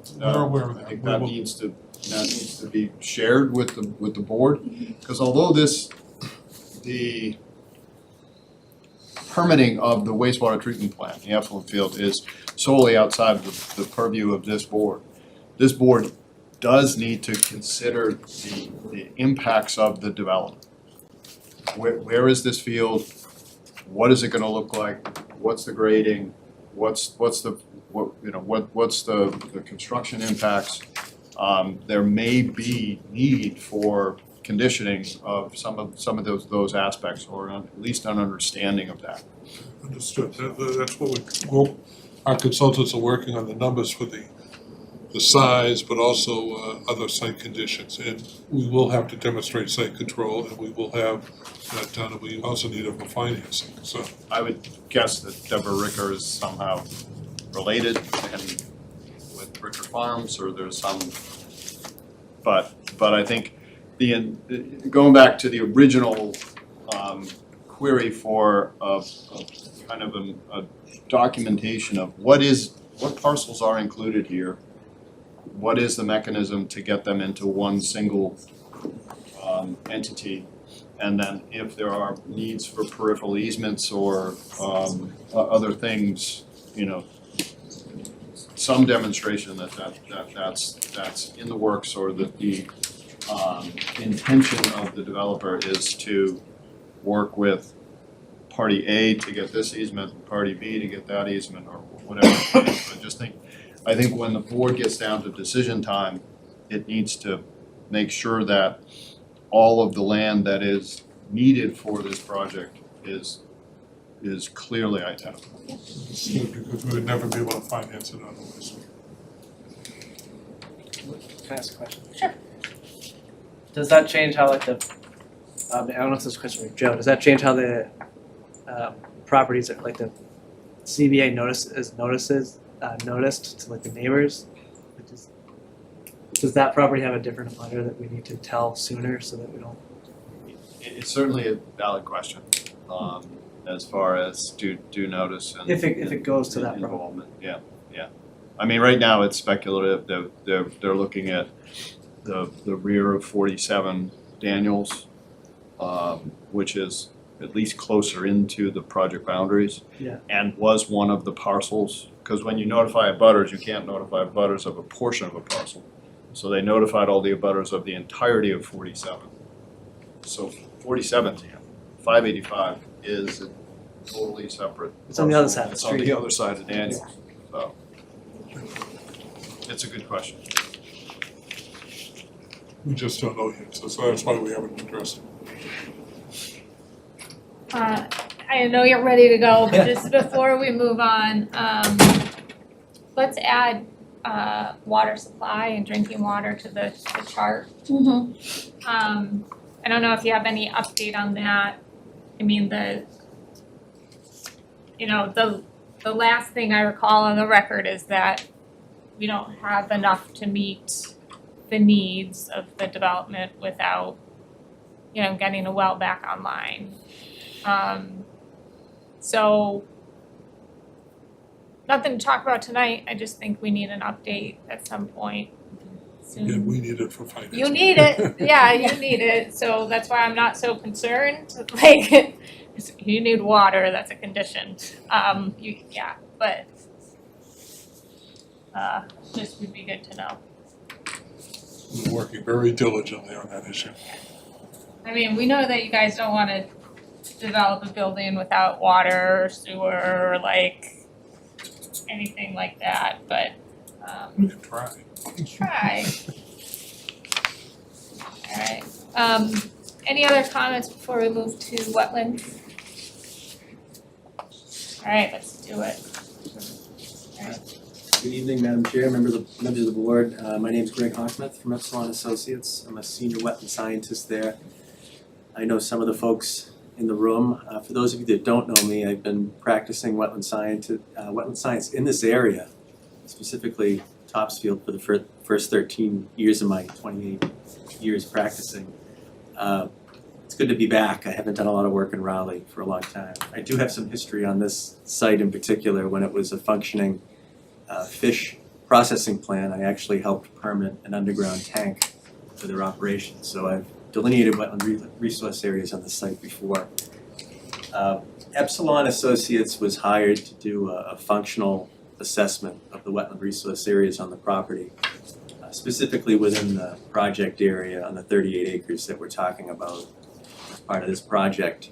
of I that. think We that will. needs to be shared with the board, because although the permitting of the wastewater treatment plant, the effluent field, is solely outside of the purview of this board. This board does need to consider the impacts of the development. Where is this field? What is it gonna look like? What's the grading? What's the construction impacts? There may be need for conditioning of some of those aspects, or at least an understanding of that. Understood, that's what our consultants are working on the numbers for the size, but also other site conditions. And we will have to demonstrate site control, and we will have that done, and we also need it for financing, so. I would guess that Deborah Ricker is somehow related and with Ricker Farms, or there's some, but I think going back to the original query for a kind of a documentation of what parcels are included here, what is the mechanism to get them into one single entity, and then if there are needs for peripheral easements or other things, some demonstration that's in the works, or that the intention of the developer is to work with party A to get this easement, and party B to get that easement, or whatever. I think when the board gets down to decision time, it needs to make sure that all of the land that is needed for this project is clearly identified. Because we would never be able to finance it otherwise. Can I ask a question? Sure. Does that change how I don't know if this is a question for Joe, does that change how the properties, are like the CBA noticed to like the neighbors? Does that property have a different abutter that we need to tell sooner so that we don't? It's certainly a valid question, as far as due notice and If it goes to that property. involvement, yeah. I mean, right now it's speculative. They're looking at the rear of 47 Daniels, which is at least closer into the project boundaries. Yeah. And was one of the parcels, because when you notify abutters, you can't notify abutters of a portion of a parcel. So they notified all the abutters of the entirety of 47. So 47, 585 is a totally separate. It's on the other parcel. side of the It's on street. the other side of Daniels, so. It's a good question. We just don't know yet, so that's why we haven't addressed it. I know you're ready to go, but just before we move on, let's add water supply and drinking water to the chart. I don't know if you have any update on that. I mean, the last thing I recall on the record is that we don't have enough to meet the needs of the development without, getting a well back online. So nothing to talk about tonight. I just think we need an update at some point soon. Yeah, we need it for finance. You need it, yeah, you need it, so that's why I'm not so concerned, like, you need water, that's a condition, just would be good to know. We're working very diligently on that issue. I mean, we know that you guys don't wanna develop a building without water or sewer or like anything like that, but, We can try. try. Alright, any other comments before we move to wetlands? Alright, let's do it. Good evening, Madam Chair, members of the board. My name is Greg Hocksmith from Epsilon Associates. I'm a senior wetland scientist there. I know some of the folks in the room. For those of you that don't know me, I've been practicing wetland science in this area, specifically Topsfield, for the first 13 years of my 28 years practicing. It's good to be back. I haven't done a lot of work in Raleigh for a long time. I do have some history on this site in particular. When it was a functioning fish processing plant, I actually helped permit an underground tank for their operation. So I've delineated wetland resource areas on the site before. Epsilon Associates was hired to do a functional assessment of the wetland resource areas on the property, specifically within the project area on the 38 acres that we're talking about as part of this project.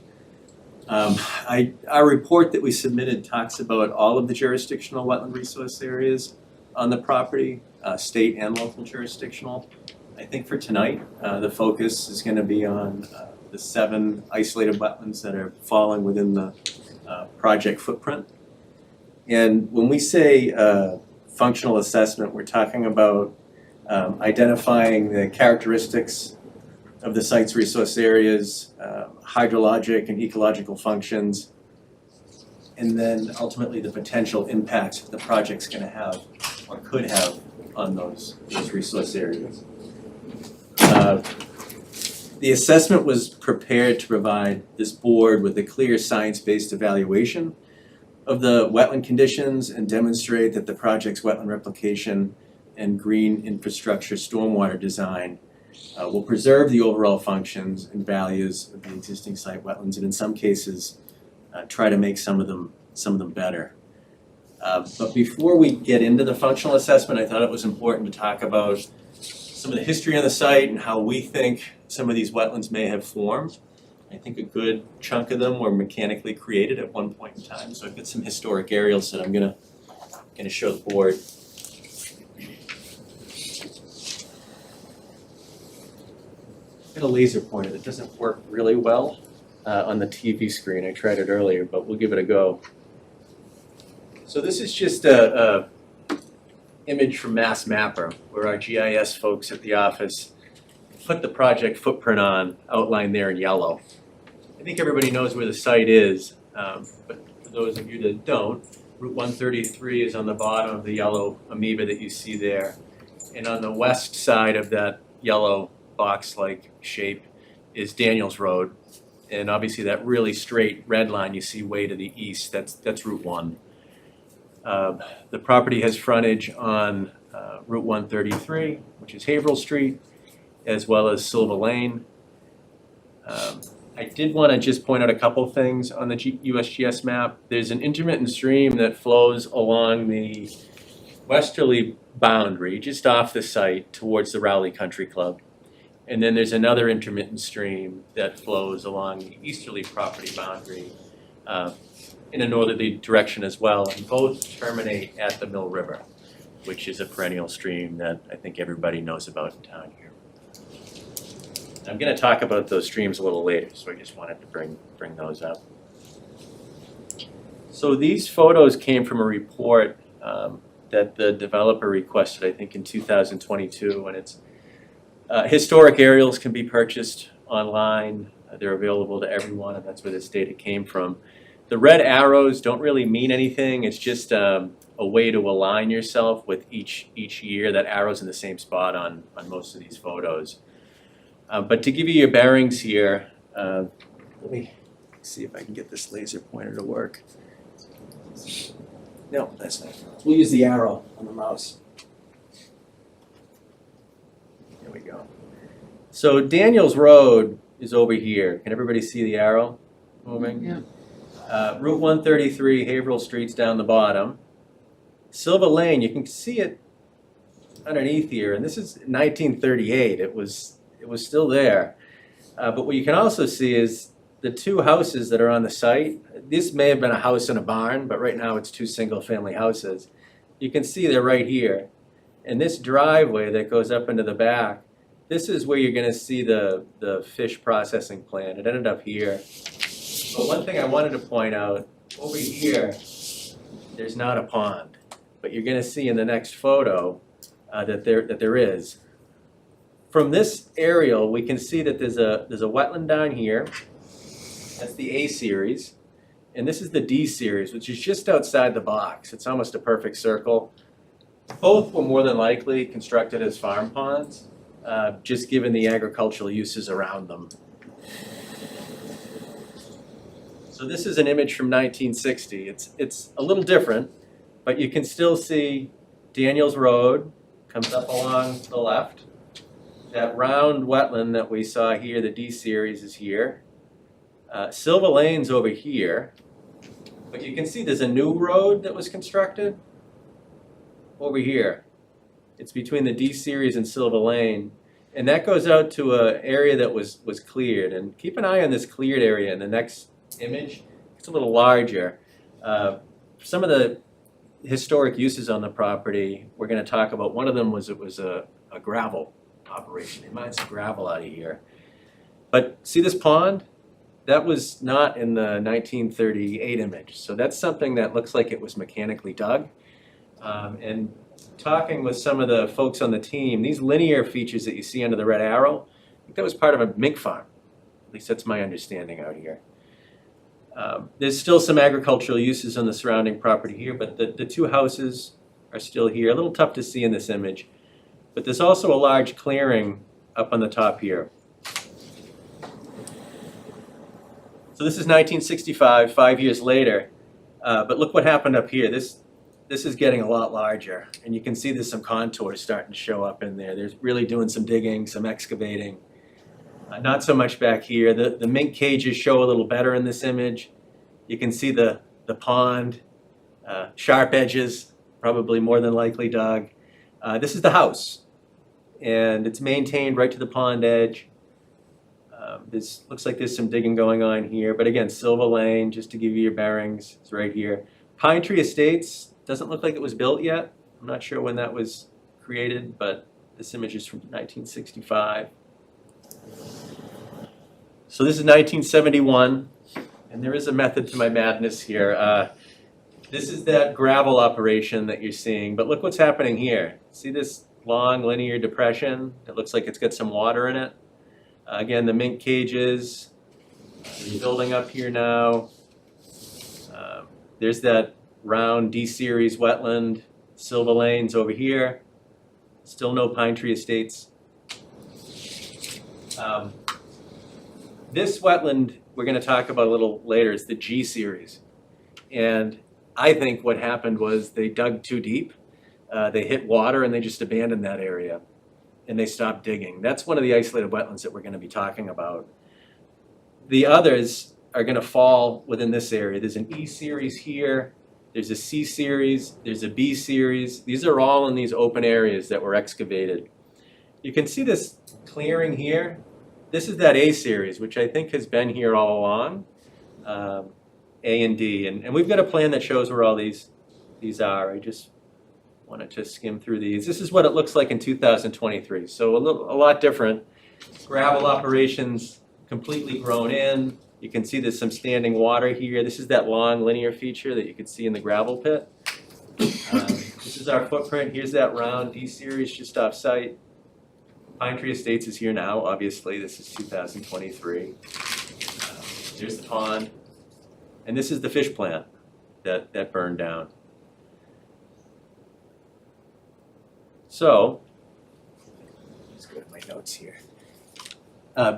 Our report that we submitted talks about all of the jurisdictional wetland resource areas on the property, state and local jurisdictional. I think for tonight, the focus is going to be on the 7 isolated wetlands that are falling within the project footprint. And when we say functional assessment, we're talking about identifying the characteristics of the site's resource areas, hydrologic and ecological functions, and then ultimately the potential impacts the project's going to have or could have on those resource areas. The assessment was prepared to provide this board with a clear science-based evaluation of the wetland conditions and demonstrate that the project's wetland replication and green infrastructure stormwater design will preserve the overall functions and values of the existing site wetlands, and in some cases try to make some of them better. But before we get into the functional assessment, I thought it was important to talk about some of the history on the site and how we think some of these wetlands may have formed. I think a good chunk of them were mechanically created at one point in time, so I've got some historic aerials that I'm gonna show the board. I've got a laser pointer that doesn't work really well on the TV screen. I tried it earlier, but we'll give it a go. So this is just a image from Mass Mapper, where our GIS folks at the office put the project footprint on, outlined there in yellow. I think everybody knows where the site is, but for those of you that don't, Route 133 is on the bottom of the yellow amoeba that you see there. And on the west side of that yellow box-like shape is Daniels Road. And obviously that really straight red line you see way to the east, that's Route 1. The property has frontage on Route 133, which is Haverhill Street, as well as Silver Lane. I did want to just point out a couple things on the USGS map. There's an intermittent stream that flows along the westerly boundary, just off the site towards the Rowley Country Club. And then there's another intermittent stream that flows along the easterly property boundary in a northerly direction as well, and both terminate at the Mill River, which is a perennial stream that I think everybody knows about in town here. I'm going to talk about those streams a little later, so I just wanted to bring those up. So these photos came from a report that the developer requested, I think, in 2022, and it's historic aerials can be purchased online. They're available to everyone, and that's where this data came from. The red arrows don't really mean anything. It's just a way to align yourself with each year. That arrow's in the same spot on most of these photos. But to give you your bearings here, let me see if I can get this laser pointer to work. No, that's not. We'll use the arrow on the mouse. There we go. So Daniels Road is over here. Can everybody see the arrow moving? Yeah. Route 133, Haverhill Street's down the bottom. Silver Lane, you can see it underneath here, and this is 1938. It was still there. But what you can also see is the two houses that are on the site. This may have been a house and a barn, but right now it's two single-family houses. You can see they're right here. And this driveway that goes up into the back, this is where you're going to see the fish processing plant. It ended up here. But one thing I wanted to point out, over here, there's not a pond. But you're going to see in the next photo that there is. From this aerial, we can see that there's a wetland down here. That's the A series. And this is the D series, which is just outside the box. It's almost a perfect circle. Both were more than likely constructed as farm ponds, just given the agricultural uses around them. So this is an image from 1960. It's a little different, but you can still see Daniels Road comes up along the left. That round wetland that we saw here, the D series, is here. Silver Lane's over here. But you can see there's a new road that was constructed over here. It's between the D series and Silver Lane. And that goes out to an area that was cleared. And keep an eye on this cleared area in the next image. It's a little larger. Some of the historic uses on the property we're going to talk about. One of them was it was a gravel operation. They mined some gravel out of here. But see this pond? That was not in the 1938 image. So that's something that looks like it was mechanically dug. And talking with some of the folks on the team, these linear features that you see under the red arrow, I think that was part of a mink farm. At least that's my understanding out here. There's still some agricultural uses on the surrounding property here, but the two houses are still here. A little tough to see in this image. But there's also a large clearing up on the top here. So this is 1965, 5 years later. But look what happened up here. This is getting a lot larger. And you can see there's some contours starting to show up in there. There's really doing some digging, some excavating. Not so much back here. The mink cages show a little better in this image. You can see the pond, sharp edges, probably more than likely dug. This is the house. And it's maintained right to the pond edge. This looks like there's some digging going on here, but again, Silver Lane, just to give you your bearings, is right here. Pine Tree Estates doesn't look like it was built yet. I'm not sure when that was created, but this image is from 1965. So this is 1971, and there is a method to my madness here. This is that gravel operation that you're seeing, but look what's happening here. See this long linear depression? It looks like it's got some water in it. Again, the mink cages, building up here now. There's that round D-series wetland. Silver Lane's over here. Still no Pine Tree Estates. This wetland we're going to talk about a little later is the G-series. And I think what happened was they dug too deep, they hit water and they just abandoned that area and they stopped digging. That's one of the isolated wetlands that we're gonna be talking about. The others are gonna fall within this area. There's an E series here, there's a C series, there's a B series. These are all in these open areas that were excavated. You can see this clearing here. This is that A series, which I think has been here all along, A and D. And we've got a plan that shows where all these are. I just wanted to skim through these. This is what it looks like in 2023. So a lot different. Gravel operations completely grown in. You can see there's some standing water here. This is that long linear feature that you can see in the gravel pit. This is our footprint. Here's that round D series just off site. Pine Tree Estates is here now, obviously. This is 2023. There's the pond. And this is the fish plant that burned down. So, let's go to my notes here.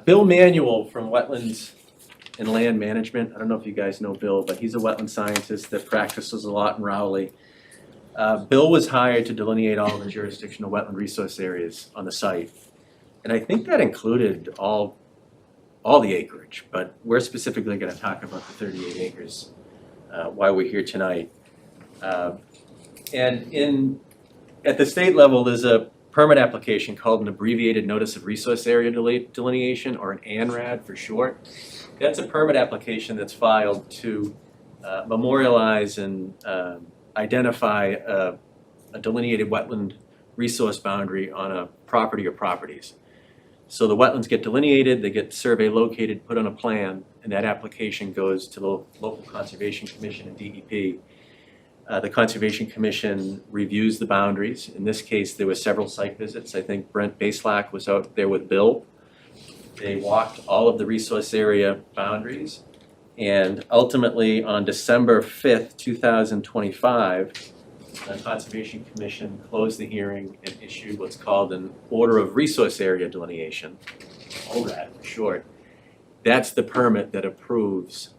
Bill Manuel from Wetlands and Land Management. I don't know if you guys know Bill, but he's a wetland scientist that practices a lot in Rowley. Bill was hired to delineate all the jurisdictional wetland resource areas on the site. And I think that included all the acreage, but we're specifically going to talk about the 38 acres while we're here tonight. And at the state level, there's a permit application called an Abbreviated Notice of Resource Area Delineation, or an ANRAD for short. That's a permit application that's filed to memorialize and identify a delineated wetland resource boundary on a property or properties. So the wetlands get delineated, they get survey located, put on a plan, and that application goes to the local Conservation Commission and DEP. The Conservation Commission reviews the boundaries. In this case, there were several site visits. I think Brent Baselak was out there with Bill. They walked all of the resource area boundaries, and ultimately on December 5th, 2025, the Conservation Commission closed the hearing and issued what's called an Order of Resource Area Delineation, ORAD for short. That's the permit that approves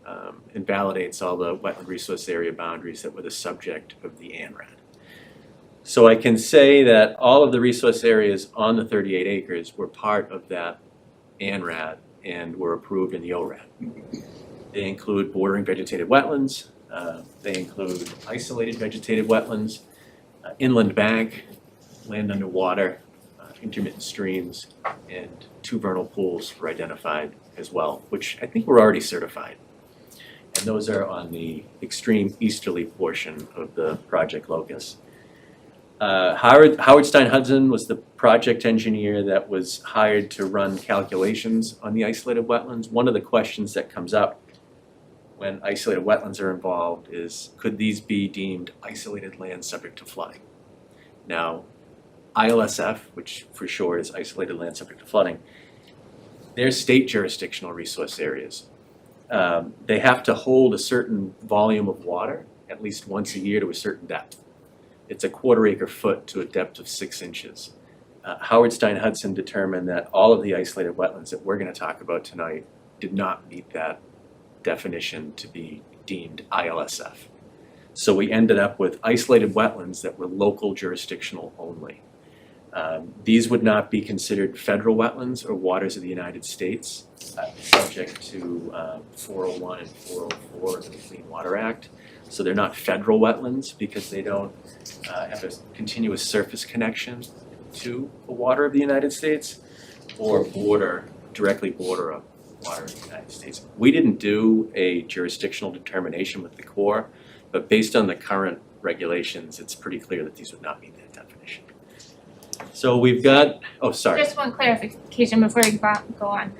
and validates all the wetland resource area boundaries that were the subject of the ANRAD. So I can say that all of the resource areas on the 38 acres were part of that ANRAD and were approved in the ORAD. They include bordering vegetated wetlands, they include isolated vegetated wetlands, inland bank, land underwater, intermittent streams, and 2 vernal pools were identified as well, which I think were already certified. And those are on the extreme easterly portion of the project locus. Howard Stein Hudson was the project engineer that was hired to run calculations on the isolated wetlands. One of the questions that comes up when isolated wetlands are involved is, could these be deemed isolated land subject to flooding? Now, ILSF, which for short is isolated land subject to flooding, they're state jurisdictional resource areas. They have to hold a certain volume of water at least once a year to a certain depth. It's a 1/4 acre foot to a depth of 6 inches. Howard Stein Hudson determined that all of the isolated wetlands that we're going to talk about tonight did not meet that definition to be deemed ILSF. So we ended up with isolated wetlands that were local jurisdictional only. These would not be considered federal wetlands or waters of the United States, subject to 401 and 404 of the Clean Water Act. So they're not federal wetlands because they don't have a continuous surface connection to the water of the United States or directly border a water of the United States. We didn't do a jurisdictional determination with the Corps, but based on the current regulations, it's pretty clear that these would not meet that definition. So we've got, Just one clarification before you go on.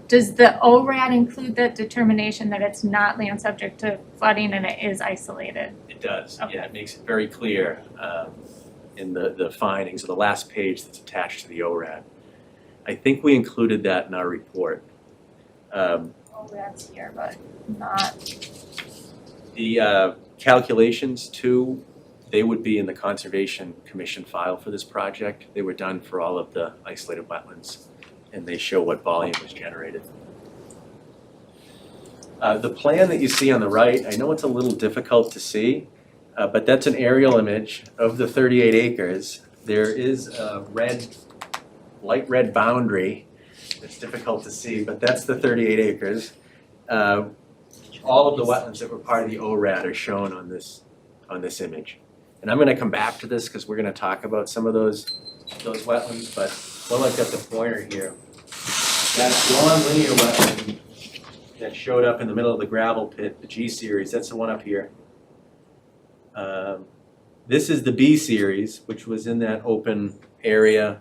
Does the ORAD include that determination that it's not land subject to flooding and it is isolated? It does, Okay. yeah, it makes it very clear in the findings of the last page that's attached to the ORAD. I think we included that in our report. ORAD's here, but not. The calculations too, they would be in the Conservation Commission file for this project. They were done for all of the isolated wetlands, and they show what volume was generated. The plan that you see on the right, I know it's a little difficult to see, but that's an aerial image of the 38 acres. There is a light red boundary that's difficult to see, but that's the 38 acres. All of the wetlands that were part of the ORAD are shown on this image. And I'm gonna come back to this because we're gonna talk about some of those wetlands, but while I've got the pointer here, that long linear wetland that showed up in the middle of the gravel pit, the G series, that's the one up here. This is the B series, which was in that open area,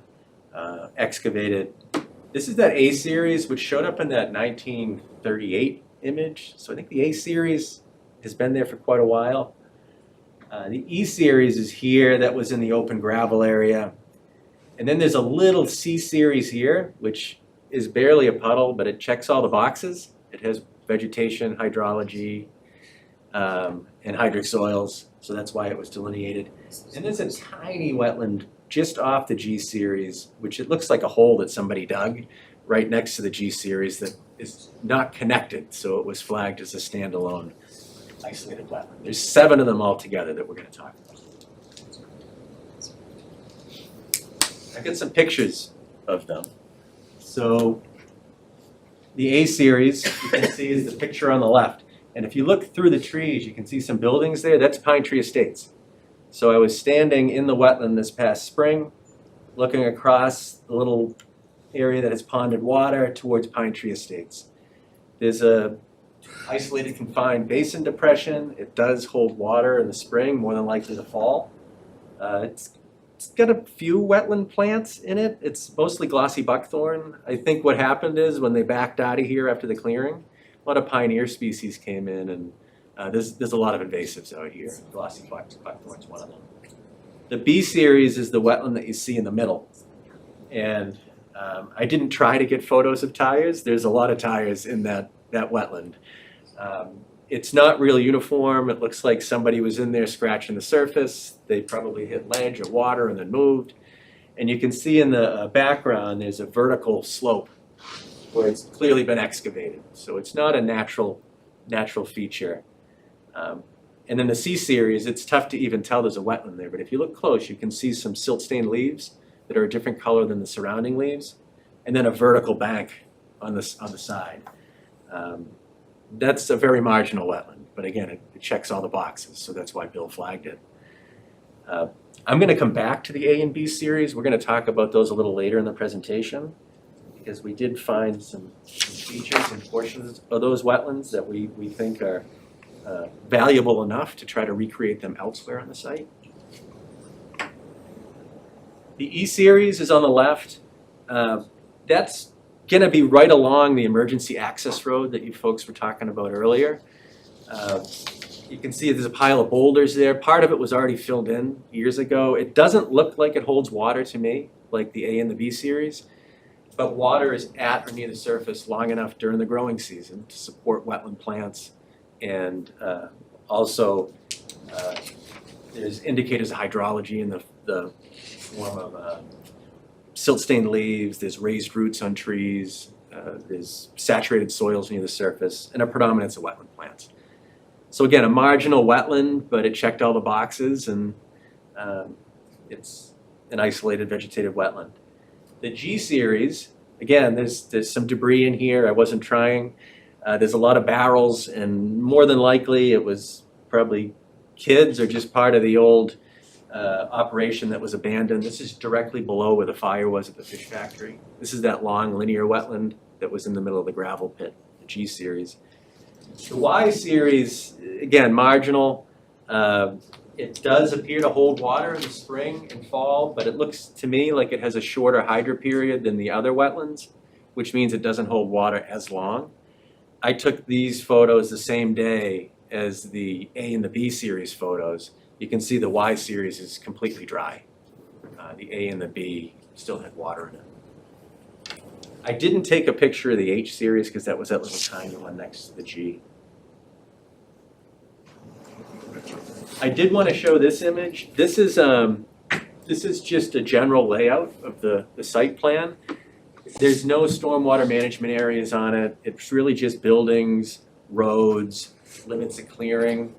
excavated. This is that A series, which showed up in that 1938 image. So I think the A series has been there for quite a while. The E series is here, that was in the open gravel area. And then there's a little C series here, which is barely a puddle, but it checks all the boxes. It has vegetation, hydrology, and hydric soils, so that's why it was delineated. And there's a tiny wetland just off the G series, which it looks like a hole that somebody dug right next to the G series that is not connected, so it was flagged as a standalone isolated wetland. There's 7 of them altogether that we're going to talk about. I've got some pictures of them. So the A series, you can see, is the picture on the left. And if you look through the trees, you can see some buildings there. That's Pine Tree Estates. So I was standing in the wetland this past spring, looking across the little area that has ponded water towards Pine Tree Estates. There's a isolated confined basin depression. It does hold water in the spring, more than likely the fall. It's got a few wetland plants in it. It's mostly glossy buckthorn. I think what happened is when they backed out of here after the clearing, a lot of pioneer species came in, and there's a lot of invasives out here. Glossy buckthorn's one of them. The B series is the wetland that you see in the middle. And I didn't try to get photos of tires. There's a lot of tires in that wetland. It's not real uniform. It looks like somebody was in there scratching the surface. They probably hit ledge or water and then moved. And you can see in the background there's a vertical slope where it's clearly been excavated. So it's not a natural feature. And then the C series, it's tough to even tell there's a wetland there, but if you look close, you can see some silt-stained leaves that are a different color than the surrounding leaves, and then a vertical bank on the side. That's a very marginal wetland, but again, it checks all the boxes, so that's why Bill flagged it. I'm gonna come back to the A and B series. We're gonna talk about those a little later in the presentation, because we did find some features and portions of those wetlands that we think are valuable enough to try to recreate them elsewhere on the site. The E series is on the left. That's going to be right along the emergency access road that you folks were talking about earlier. You can see there's a pile of boulders there. Part of it was already filled in years ago. It doesn't look like it holds water to me, like the A and the B series, but water is at or near the surface long enough during the growing season to support wetland plants. And also, there's indicators of hydrology in the form of silt-stained leaves, there's raised roots on trees, there's saturated soils near the surface, and a predominance of wetland plants. So again, a marginal wetland, but it checked all the boxes, and it's an isolated vegetative wetland. The G series, again, there's some debris in here. I wasn't trying. There's a lot of barrels, and more than likely it was probably kids or just part of the old operation that was abandoned. This is directly below where the fire was at the fish factory. This is that long linear wetland that was in the middle of the gravel pit, the G series. The Y series, again, marginal. It does appear to hold water in the spring and fall, but it looks to me like it has a shorter hydro period than the other wetlands, which means it doesn't hold water as long. I took these photos the same day as the A and the B series photos. You can see the Y series is completely dry. The A and the B still had water in it. I didn't take a picture of the H series because that was that little tiny one next to the G. I did want to show this image. This is just a general layout of the site plan. There's no stormwater management areas on it. It's really just buildings, roads, limits of clearing.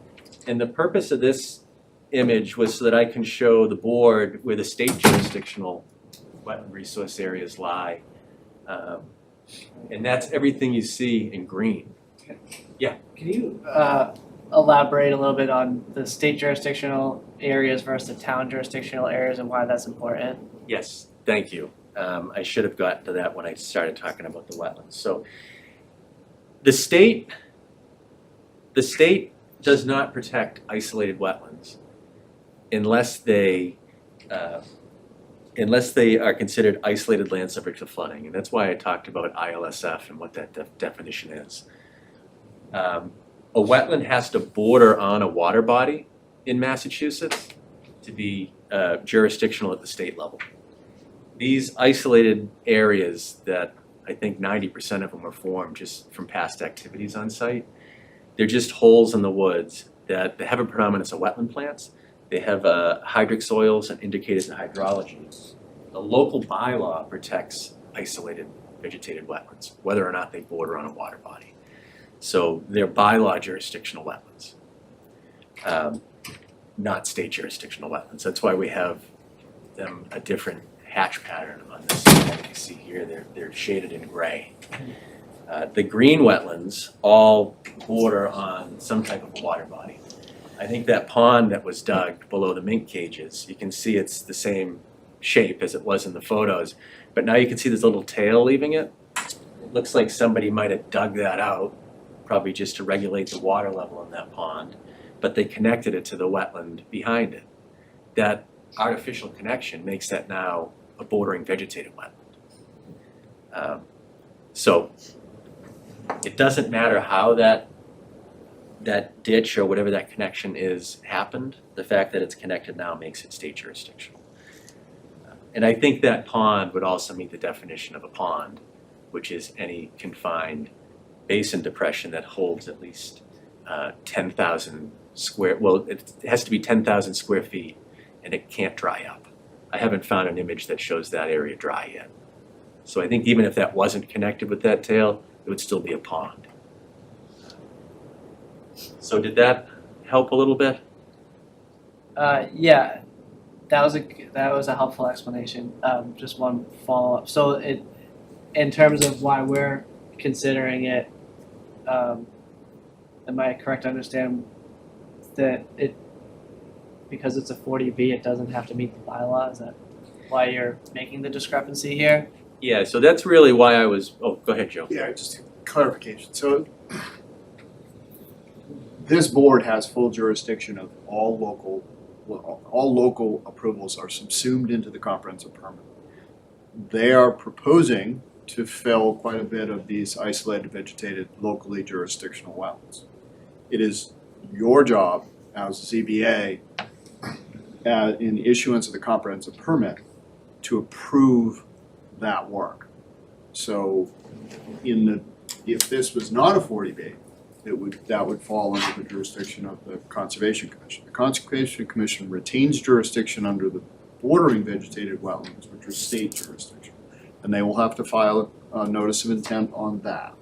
And the purpose of this image was so that I can show the board where the state jurisdictional wetland resource areas lie. And that's everything you see in green. Can you elaborate a little bit on the state jurisdictional areas versus the town jurisdictional areas and why that's important? Yes, thank you. I should have gotten to that when I started talking about the wetlands. So the state does not protect isolated wetlands unless they are considered isolated land subject to flooding. And that's why I talked about ILSF and what that definition is. A wetland has to border on a water body in Massachusetts to be jurisdictional at the state level. These isolated areas that I think 90% of them were formed just from past activities on site, they're just holes in the woods that they have a predominance of wetland plants. They have hydric soils and indicators of hydrology. The local bylaw protects isolated vegetated wetlands, whether or not they border on a water body. So they're bylaw jurisdictional wetlands, not state jurisdictional wetlands. That's why we have them a different hatch pattern on this that you see here. They're shaded in gray. The green wetlands all border on some type of water body. I think that pond that was dug below the mink cages, you can see it's the same shape as it was in the photos, but now you can see this little tail leaving it. It looks like somebody might have dug that out, probably just to regulate the water level in that pond, but they connected it to the wetland behind it. That artificial connection makes that now a bordering vegetated wetland. So it doesn't matter how that ditch or whatever that connection is happened. The fact that it's connected now makes it state jurisdictional. And I think that pond would also meet the definition of a pond, which is any confined basin depression that holds at least 10,000 square, well, it has to be 10,000 square feet and it can't dry up. I haven't found an image that shows that area dry yet. So I think even if that wasn't connected with that tail, it would still be a pond. So did that help a little bit? Yeah, that was a helpful explanation. Just one follow-up. So in terms of why we're considering it, am I correct to understand that because it's a 40B, it doesn't have to meet the bylaw? Is that why you're making the discrepancy here? Yeah, so that's really why I was, oh, go ahead, Joe. Yeah, just clarification. So this board has full jurisdiction of all local approvals are subsumed into the comprehensive permit. They are proposing to fill quite a bit of these isolated vegetated locally jurisdictional wetlands. It is your job as ZBA in issuance of the comprehensive permit to approve that work. So if this was not a 40B, that would fall under the jurisdiction of the Conservation Commission. The Conservation Commission retains jurisdiction under the bordering vegetated wetlands, which are state jurisdiction, and they will have to file a notice of intent on that.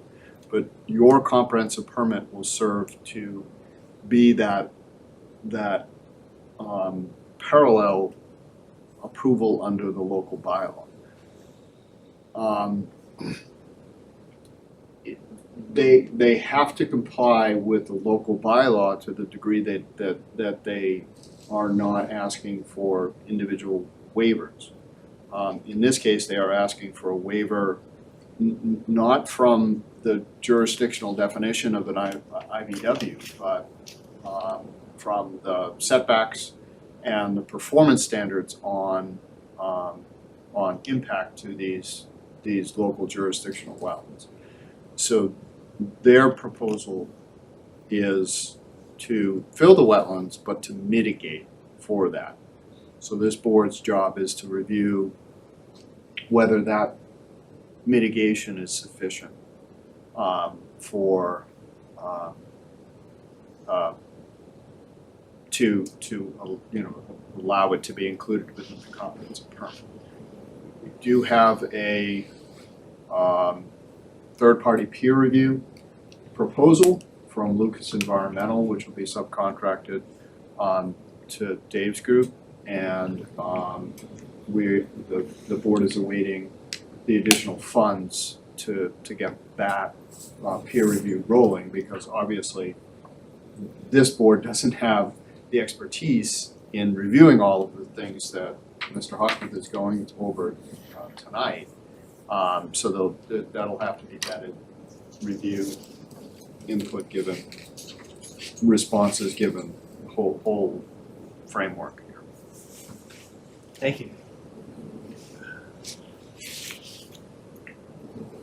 But your comprehensive permit will serve to be that parallel approval under the local bylaw. They have to comply with the local bylaw to the degree that they are not asking for individual waivers. In this case, they are asking for a waiver not from the jurisdictional definition of an IVW, but from the setbacks and the performance standards on impact to these local jurisdictional wetlands. So their proposal is to fill the wetlands, but to mitigate for that. So this board's job is to review whether that mitigation is sufficient to allow it to be included within the comprehensive permit. We do have a third-party peer review proposal from Lucas Environmental, which will be subcontracted to Dave's group, and the board is awaiting the additional funds to get that peer review rolling, because obviously this board doesn't have the expertise in reviewing all of the things that Mr. Hockman is going over tonight. So that'll have to be vetted, reviewed, input given, responses given, the whole framework here. Thank you.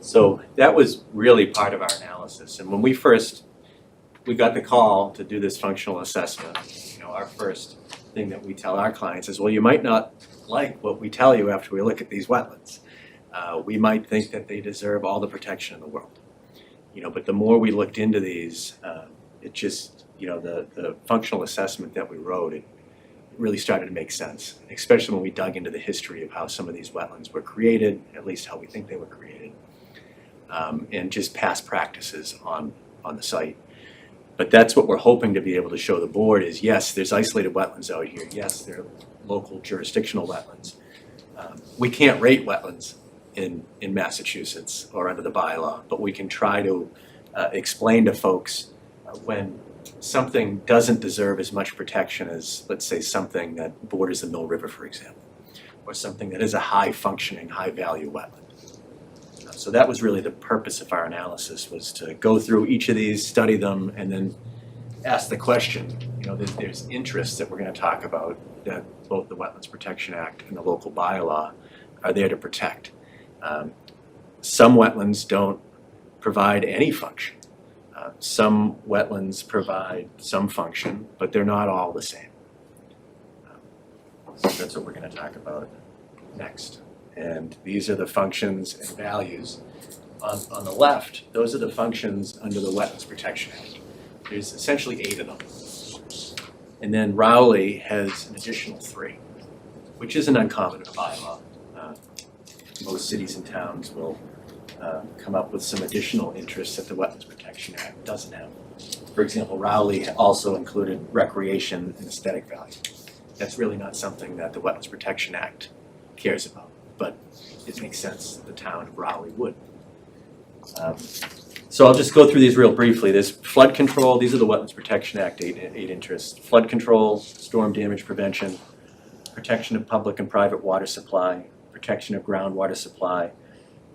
So that was really part of our analysis, and when we got the call to do this functional assessment, our first thing that we tell our clients is, well, you might not like what we tell you after we look at these wetlands. We might think that they deserve all the protection in the world, but the more we looked into these, it just, the functional assessment that we wrote, it really started to make sense, especially when we dug into the history of how some of these wetlands were created, at least how we think they were created, and just past practices on the site. But that's what we're hoping to be able to show the board is, yes, there's isolated wetlands out here. Yes, there are local jurisdictional wetlands. We can't rate wetlands in Massachusetts or under the bylaw, but we can try to explain to folks when something doesn't deserve as much protection as, let's say, something that borders the Mill River, for example, or something that is a high-functioning, high-value wetland. So that was really the purpose of our analysis, was to go through each of these, study them, and then ask the question. There's interests that we're going to talk about that both the Wetlands Protection Act and the local bylaw are there to protect. Some wetlands don't provide any function. Some wetlands provide some function, but they're not all the same. So that's what we're going to talk about next. And these are the functions and values. On the left, those are the functions under the Wetlands Protection Act. There's essentially 8 of them. And then Rowley has an additional 3, which isn't uncommon in a bylaw. Most cities and towns will come up with some additional interests that the Wetlands Protection Act doesn't have. For example, Rowley also included recreation and aesthetic value. That's really not something that the Wetlands Protection Act cares about, but it makes sense that the town of Rowley would. So I'll just go through these real briefly. There's flood control. These are the Wetlands Protection Act 8 interests. Flood control, storm damage prevention, protection of public and private water supply, protection of groundwater supply,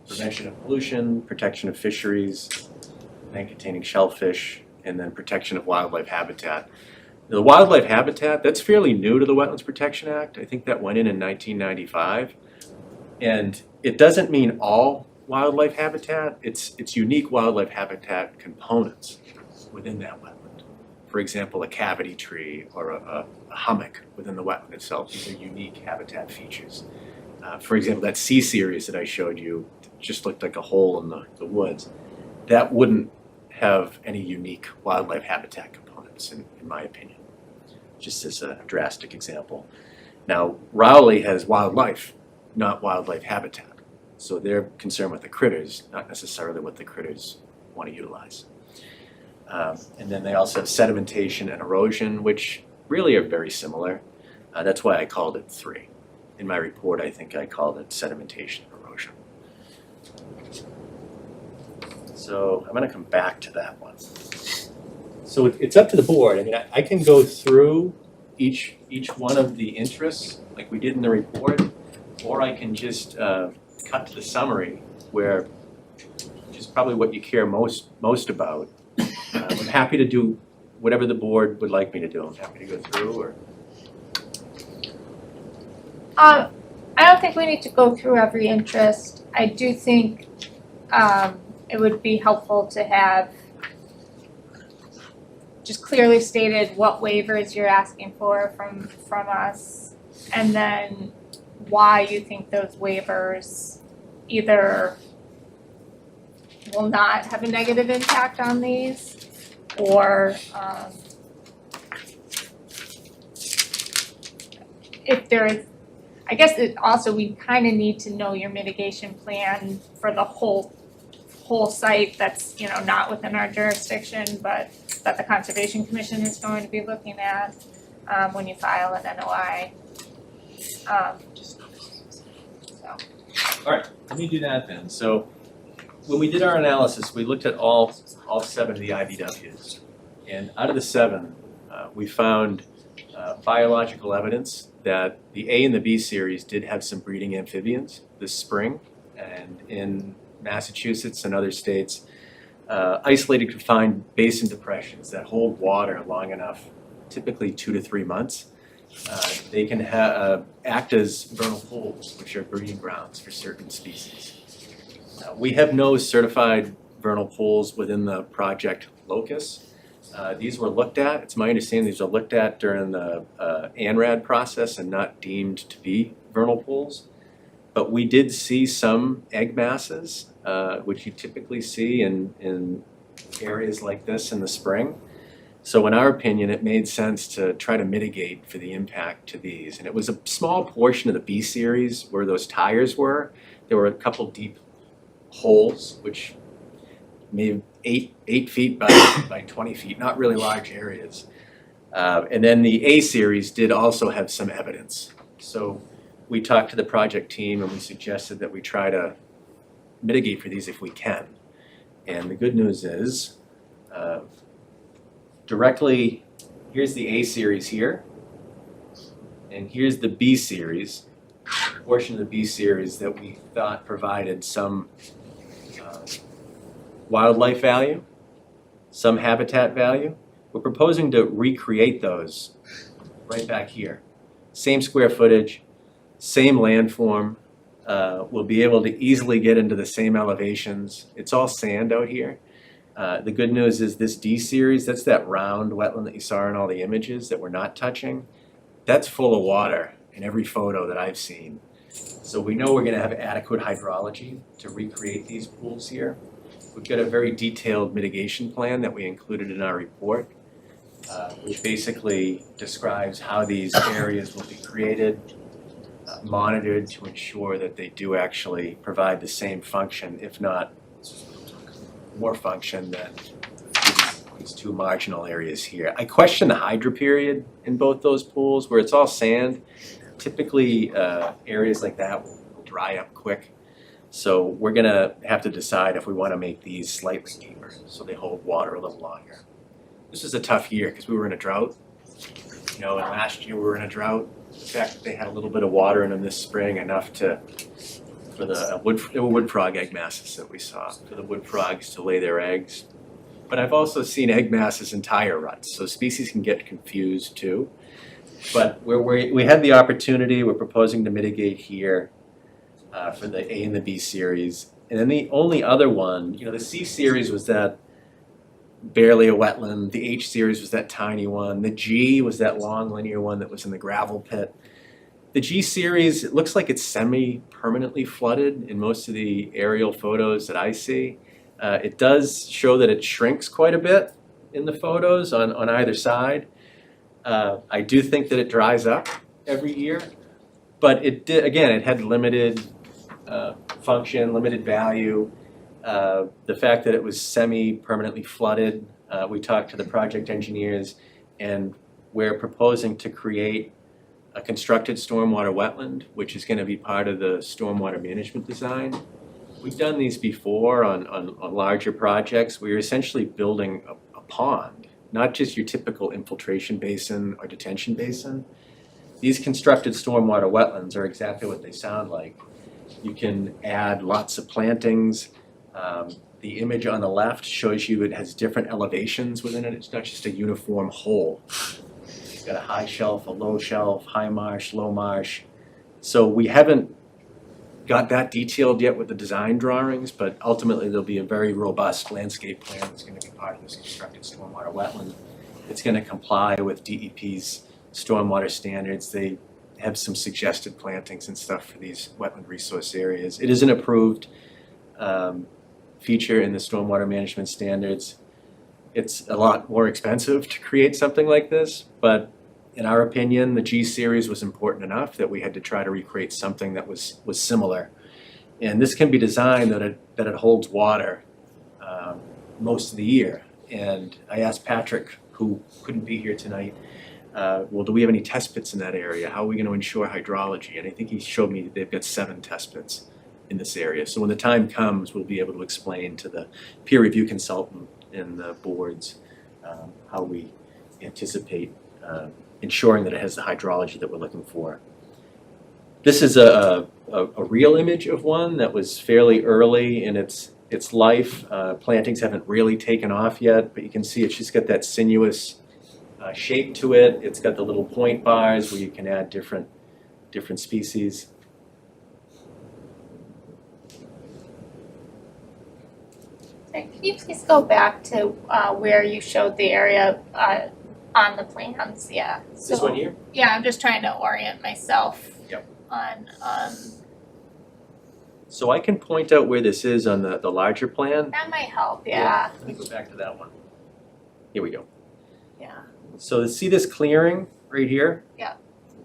prevention of pollution, protection of fisheries, land containing shellfish, and then protection of wildlife habitat. Now, the wildlife habitat, that's fairly new to the Wetlands Protection Act. I think that went in 1995. And it doesn't mean all wildlife habitat. It's unique wildlife habitat components within that wetland. For example, a cavity tree or a hummock within the wetland itself. These are unique habitat features. For example, that C series that I showed you just looked like a hole in the woods. That wouldn't have any unique wildlife habitat components, in my opinion, just as a drastic example. Now, Rowley has wildlife, not wildlife habitat. So they're concerned with the critters, not necessarily what the critters want to utilize. And then they also have sedimentation and erosion, which really are very similar. That's why I called it 3. In my report, I think I called it sedimentation and erosion. So I'm going to come back to that one. So it's up to the board. I mean, I can go through each one of the interests like we did in the report, or I can just cut to the summary, which is probably what you care most about. I'm happy to do whatever the board would like me to do. I'm happy to go through, or I don't think we need to go through every interest. I do think it would be helpful to have just clearly stated what waivers you're asking for from us, and then why you think those waivers either will not have a negative impact on these, or if there is, I guess it also, we kind of need to know your mitigation plan for the whole site that's, not within our jurisdiction, but that the Conservation Commission is going to be looking at, when you file an NOI. So, Alright, let me do that then. So when we did our analysis, we looked at all 7 of the IBWs. And out of the 7, we found biological evidence that the A and the B series did have some breeding amphibians this spring. And in Massachusetts and other states, isolated confined basin depressions that hold water long enough, typically 2 to 3 months, they can act as vernal pools, which are breeding grounds for certain species. We have no certified vernal pools within the project locus. These were looked at, it's my understanding these were looked at during the ANRAD process and not deemed to be vernal pools. But we did see some egg masses, which you typically see in areas like this in the spring. So in our opinion, it made sense to try to mitigate for the impact to these. And it was a small portion of the B series where those tires were. There were a couple deep holes, which maybe 8 feet by 20 feet, not really large areas. And then the A series did also have some evidence. So we talked to the project team and we suggested that we try to mitigate for these if we can. And the good news is, directly, here's the A series here, and here's the B series, portion of the B series that we thought provided some wildlife value, some habitat value. We're proposing to recreate those right back here. Same square footage, same landform. We'll be able to easily get into the same elevations. It's all sand out here. The good news is this D series, that's that round wetland that you saw in all the images that we're not touching. That's full of water in every photo that I've seen. So we know we're gonna have adequate hydrology to recreate these pools here. We've got a very detailed mitigation plan that we included in our report, which basically describes how these areas will be created, monitored to ensure that they do actually provide the same function, if not more function than these 2 marginal areas here. I question the hydro period in both those pools where it's all sand. Typically, areas like that will dry up quick. So we're gonna have to decide if we wanna make these slightly deeper so they hold water a little longer. This is a tough year because we were in a drought. You know, and last year we were in a drought. The fact that they had a little bit of water in them this spring, enough for there were wood frog egg masses that we saw, for the wood frogs to lay their eggs. But I've also seen egg masses in tire ruts, so species can get confused too. But we had the opportunity, we're proposing to mitigate here for the A and the B series. And then the only other one, you know, the C series was that barely a wetland, the H series was that tiny one, the G was that long linear one that was in the gravel pit. The G series, it looks like it's semi-permanently flooded in most of the aerial photos that I see. It does show that it shrinks quite a bit in the photos on either side. I do think that it dries up every year, but it did, again, it had limited function, limited value. The fact that it was semi-permanently flooded, we talked to the project engineers, and we're proposing to create a constructed stormwater wetland, which is going to be part of the stormwater management design. We've done these before on larger projects. We're essentially building a pond, not just your typical infiltration basin or detention basin. These constructed stormwater wetlands are exactly what they sound like. You can add lots of plantings. The image on the left shows you it has different elevations within it. It's not just a uniform whole. You've got a high shelf, a low shelf, high marsh, low marsh. So we haven't got that detailed yet with the design drawings, but ultimately there'll be a very robust landscape plan that's going to be part of this constructed stormwater wetland. It's going to comply with DEP's stormwater standards. They have some suggested plantings and stuff for these wetland resource areas. It is an approved feature in the stormwater management standards. It's a lot more expensive to create something like this, but in our opinion, the G series was important enough that we had to try to recreate something that was similar. And this can be designed that it holds water most of the year. And I asked Patrick, who couldn't be here tonight, well, do we have any test pits in that area? How are we gonna ensure hydrology? And I think he showed me that they've got 7 test pits in this area. So when the time comes, we'll be able to explain to the peer review consultant and the boards how we anticipate ensuring that it has the hydrology that we're looking for. This is a real image of one that was fairly early in its life. Plantings haven't really taken off yet, but you can see it's just got that sinuous shape to it. It's got the little point bars where you can add different species. Can you please go back to where you showed the area on the plans? Yeah. This one here? Yeah, I'm just trying to orient myself. Yep. On So I can point out where this is on the larger plan. that might help. Yeah. Let me go back to that one. Here we go. Yeah. So see this clearing right here? Yeah.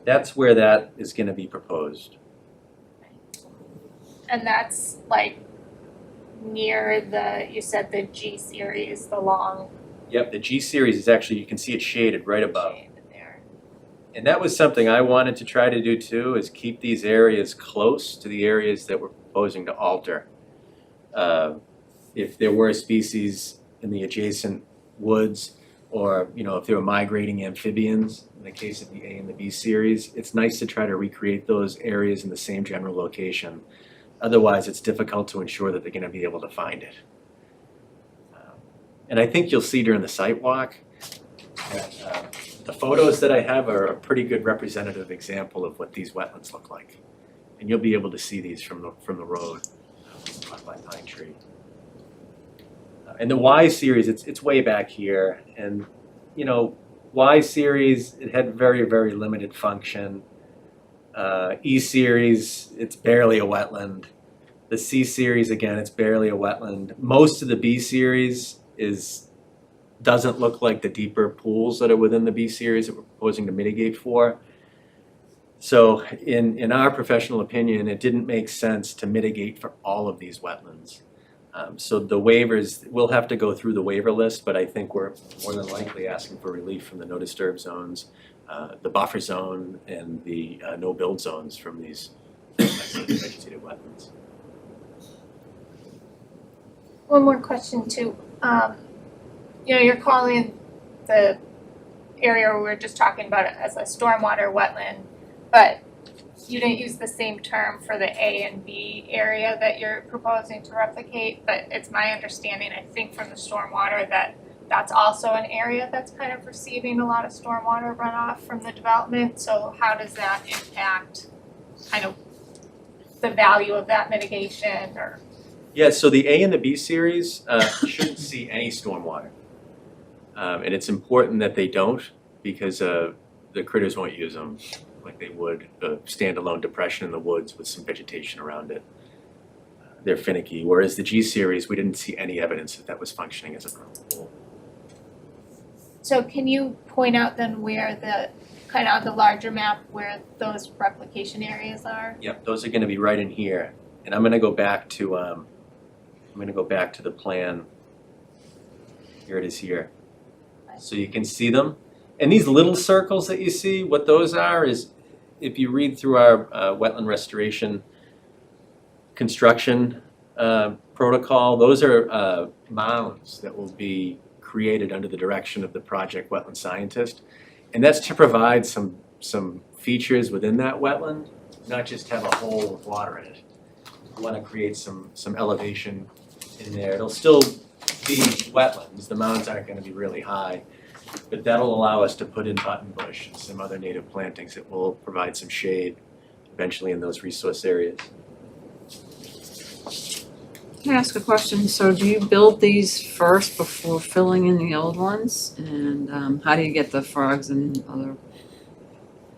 That's where that is gonna be proposed. And that's like near you said the G series, the long Yep, the G series is actually, you can see it shaded right above. shade there. And that was something I wanted to try to do too, is keep these areas close to the areas that we're proposing to alter. If there were species in the adjacent woods, or if there were migrating amphibians, in the case of the A and the B series, it's nice to try to recreate those areas in the same general location. Otherwise, it's difficult to ensure that they're gonna be able to find it. And I think you'll see during the site walk that the photos that I have are a pretty good representative example of what these wetlands look like. And you'll be able to see these from the road, by Pine Tree. And the Y series, it's way back here, and Y series, it had very, very limited function. E series, it's barely a wetland. The C series, again, it's barely a wetland. Most of the B series doesn't look like the deeper pools that are within the B series that we're proposing to mitigate for. So in our professional opinion, it didn't make sense to mitigate for all of these wetlands. So the waivers, we'll have to go through the waiver list, but I think we're more than likely asking for relief from the no disturb zones, the buffer zone, and the no build zones from these vegetated wetlands. One more question too. You're calling the area we were just talking about as a stormwater wetland, but you didn't use the same term for the A and B area that you're proposing to replicate, but it's my understanding, I think from the stormwater, that that's also an area that's kind of receiving a lot of stormwater runoff from the development. So how does that impact kind of the value of that mitigation or? Yeah, so the A and the B series shouldn't see any stormwater. And it's important that they don't, because the critters won't use them like they would a standalone depression in the woods with some vegetation around it. They're finicky, whereas the G series, we didn't see any evidence that that was functioning as a vernal pool. So can you point out then where the, kind of on the larger map, where those replication areas are? Yep, those are gonna be right in here. And I'm gonna go back to the plan. Here it is here. So you can see them. And these little circles that you see, what those are is, if you read through our wetland restoration construction protocol, those are mounds that will be created under the direction of the project wetland scientist. And that's to provide some features within that wetland, not just have a hole with water in it. We want to create some elevation in there. It'll still be wetlands, the mounds aren't going to be really high, but that'll allow us to put in buttonbush and some other native plantings that will provide some shade eventually in those resource areas. Can I ask a question? So do you build these first before filling in the old ones? And how do you get the frogs and other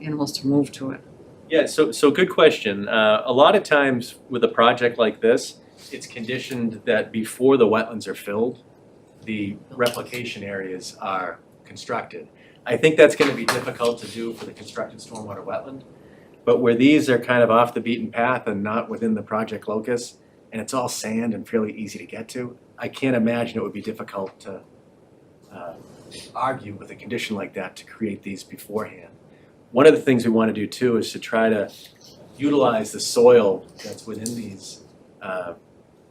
animals to move to it? Yeah, so good question. A lot of times with a project like this, it's conditioned that before the wetlands are filled, the replication areas are constructed. I think that's going to be difficult to do for the constructed stormwater wetland, but where these are kind of off the beaten path and not within the project locus, and it's all sand and fairly easy to get to, I can't imagine it would be difficult to argue with a condition like that to create these beforehand. One of the things we want to do too is to try to utilize the soil that's within these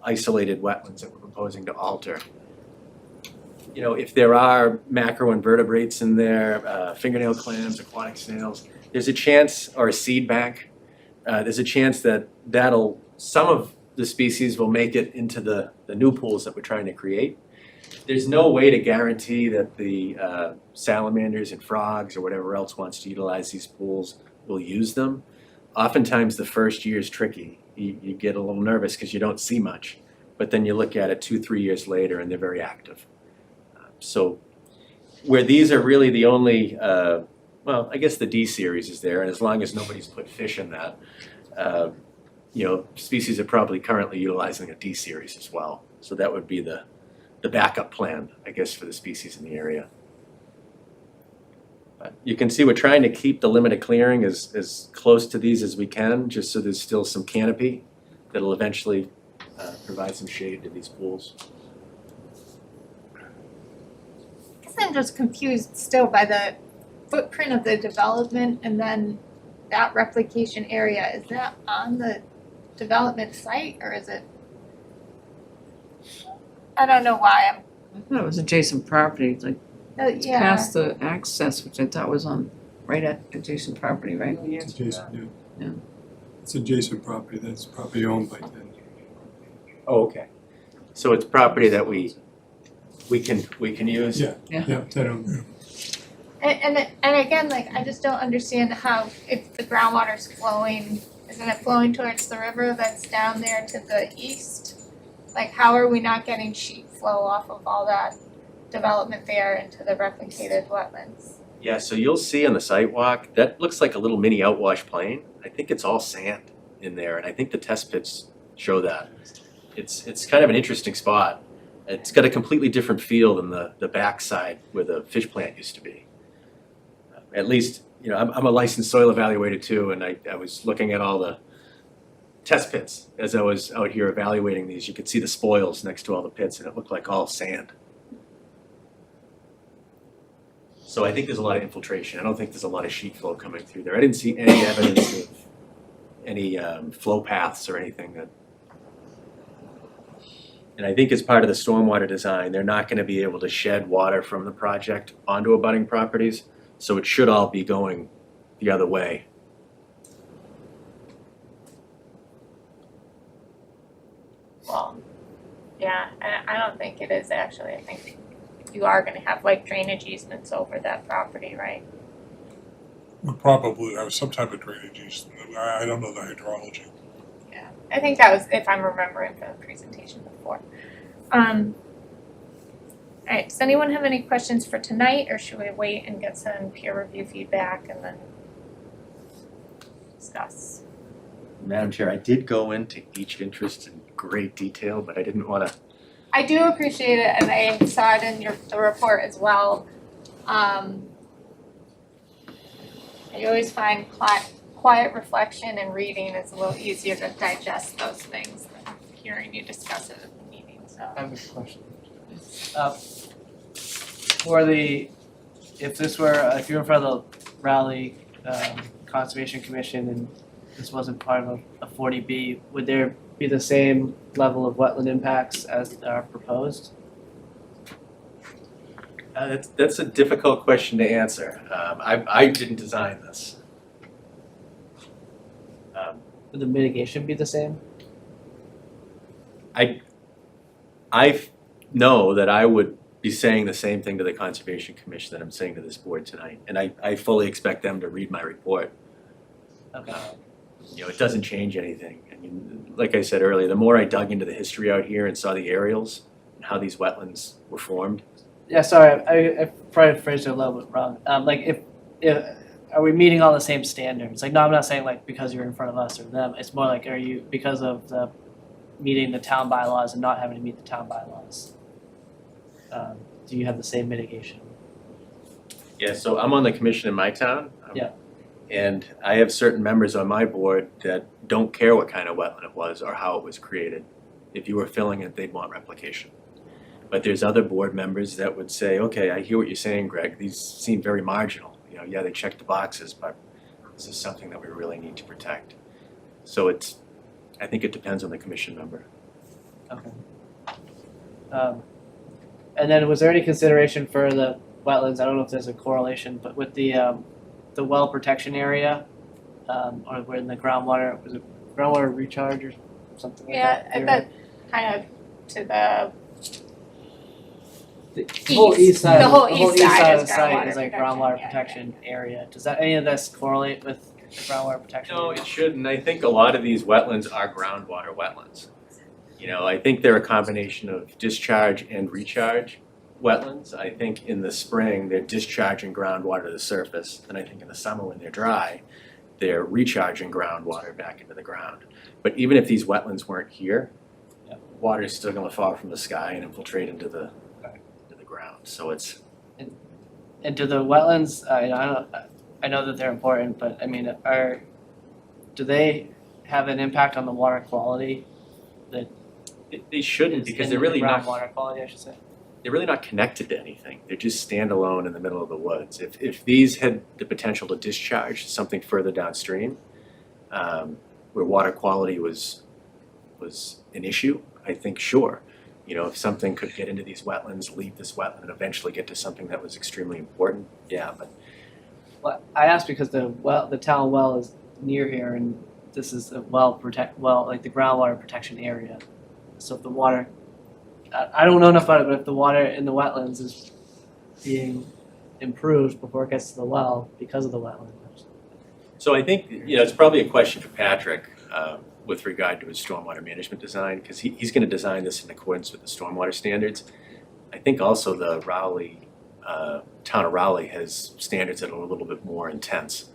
isolated wetlands that we're proposing to alter. You know, if there are macroinvertebrates in there, fingernail clams, aquatic snails, there's a chance, or a seed bank, there's a chance that some of the species will make it into the new pools that we're trying to create. There's no way to guarantee that the salamanders and frogs or whatever else wants to utilize these pools will use them. Oftentimes the first year is tricky. You get a little nervous because you don't see much, but then you look at it 2-3 years later and they're very active. So where these are really the only, well, I guess the D series is there, and as long as nobody's put fish in that, you know, species are probably currently utilizing a D series as well. So that would be the backup plan, I guess, for the species in the area. But you can see we're trying to keep the limit of clearing as close to these as we can, just so there's still some canopy that'll eventually provide some shade to these pools. I guess I'm just confused still by the footprint of the development and then that replication area. Is that on the development site or is it? I don't know why I'm, I thought it was adjacent property, like it's yeah. past the access, which I thought was on, right at adjacent property, right? It's adjacent, yeah. Yeah. It's adjacent property, that's property owned by them. Oh, okay. So it's property that we can use? Yeah, Yeah. yeah, they don't, And again, like, I just don't understand how, if the groundwater's flowing, isn't it flowing towards the river that's down there to the east? Like, how are we not getting sheet flow off of all that development there into the replicated wetlands? Yeah, so you'll see on the sidewalk, that looks like a little mini outwash plain. I think it's all sand in there, and I think the test pits show that. It's kind of an interesting spot. It's got a completely different feel than the backside where the fish plant used to be. At least, you know, I'm a licensed soil evaluator too, and I was looking at all the test pits as I was out here evaluating these. You could see the spoils next to all the pits, and it looked like all sand. So I think there's a lot of infiltration. I don't think there's a lot of sheet flow coming through there. I didn't see any evidence of any flow paths or anything that. And I think as part of the stormwater design, they're not going to be able to shed water from the project onto abutting properties. So it should all be going the other way. Well, yeah, I don't think it is actually. I think you are gonna have like drainage easements over that property, right? We'll probably have some type of drainage easement. I don't know the hydrology. Yeah, I think that was, if I'm remembering from the presentation before. Alright, does anyone have any questions for tonight, or should we wait and get some peer review feedback and then discuss? Madam Chair, I did go into each interest in great detail, but I didn't want to. I do appreciate it, and I saw it in the report as well. I always find quiet reflection and reading is a little easier to digest those things than hearing you discuss it at the meeting, so. I have a question. For the, if you're in front of the Raleigh Conservation Commission and this wasn't part of a 40B, would there be the same level of wetland impacts as are proposed? That's a difficult question to answer. I didn't design this. Would the mitigation be the same? I know that I would be saying the same thing to the Conservation Commission that I'm saying to this board tonight, and I fully expect them to read my report. Okay. You know, it doesn't change anything. I mean, like I said earlier, the more I dug into the history out here and saw the aerials and how these wetlands were formed. Yeah, sorry, I probably phrased it a little bit wrong. Like if are we meeting all the same standards? Like, no, I'm not saying like because you're in front of us or them. It's more like, are you, because of the meeting the town bylaws and not having to meet the town bylaws? Do you have the same mitigation? Yeah, so I'm on the commission in my town. Yeah. And I have certain members on my board that don't care what kind of wetland it was or how it was created. If you were filling it, they'd want replication. But there's other board members that would say, okay, I hear what you're saying, Greg, these seem very marginal. Yeah, they check the boxes, but this is something that we really need to protect. So I think it depends on the commission member. Okay. And then was there any consideration for the wetlands? I don't know if there's a correlation, but with the well protection area, or where in the groundwater, was it groundwater recharge or something like that? Yeah, that kind of to the The whole east side, The whole of east the side is site groundwater is like protection, groundwater yeah, protection area. Does that any of this correlate with the groundwater protection? No, area? it shouldn't. I think a lot of these wetlands are groundwater wetlands. I think they're a combination of discharge and recharge wetlands. I think in the spring, they're discharging groundwater to the surface, and I think in the summer when they're dry, they're recharging groundwater back into the ground. But even if these wetlands weren't here, water is still gonna fall from the sky and infiltrate into the ground, so it's. And do the wetlands? I know that they're important, but I mean, do they have an impact on the water quality? They shouldn't, because they're really not. Groundwater quality, I should say. They're really not connected to anything. They're just standalone in the middle of the woods. If these had the potential to discharge something further downstream, where water quality was an issue, I think sure. If something could get into these wetlands, leave this wetland, and eventually get to something that was extremely important, yeah, but. Well, I asked because the town well is near here, and this is a like the groundwater protection area. So if the water, I don't know enough about it, but if the water in the wetlands is being improved before it gets to the well because of the wetlands. So I think, it's probably a question for Patrick with regard to his stormwater management design, because he's going to design this in accordance with the stormwater standards. I think also the town of Rowley has standards that are a little bit more intense.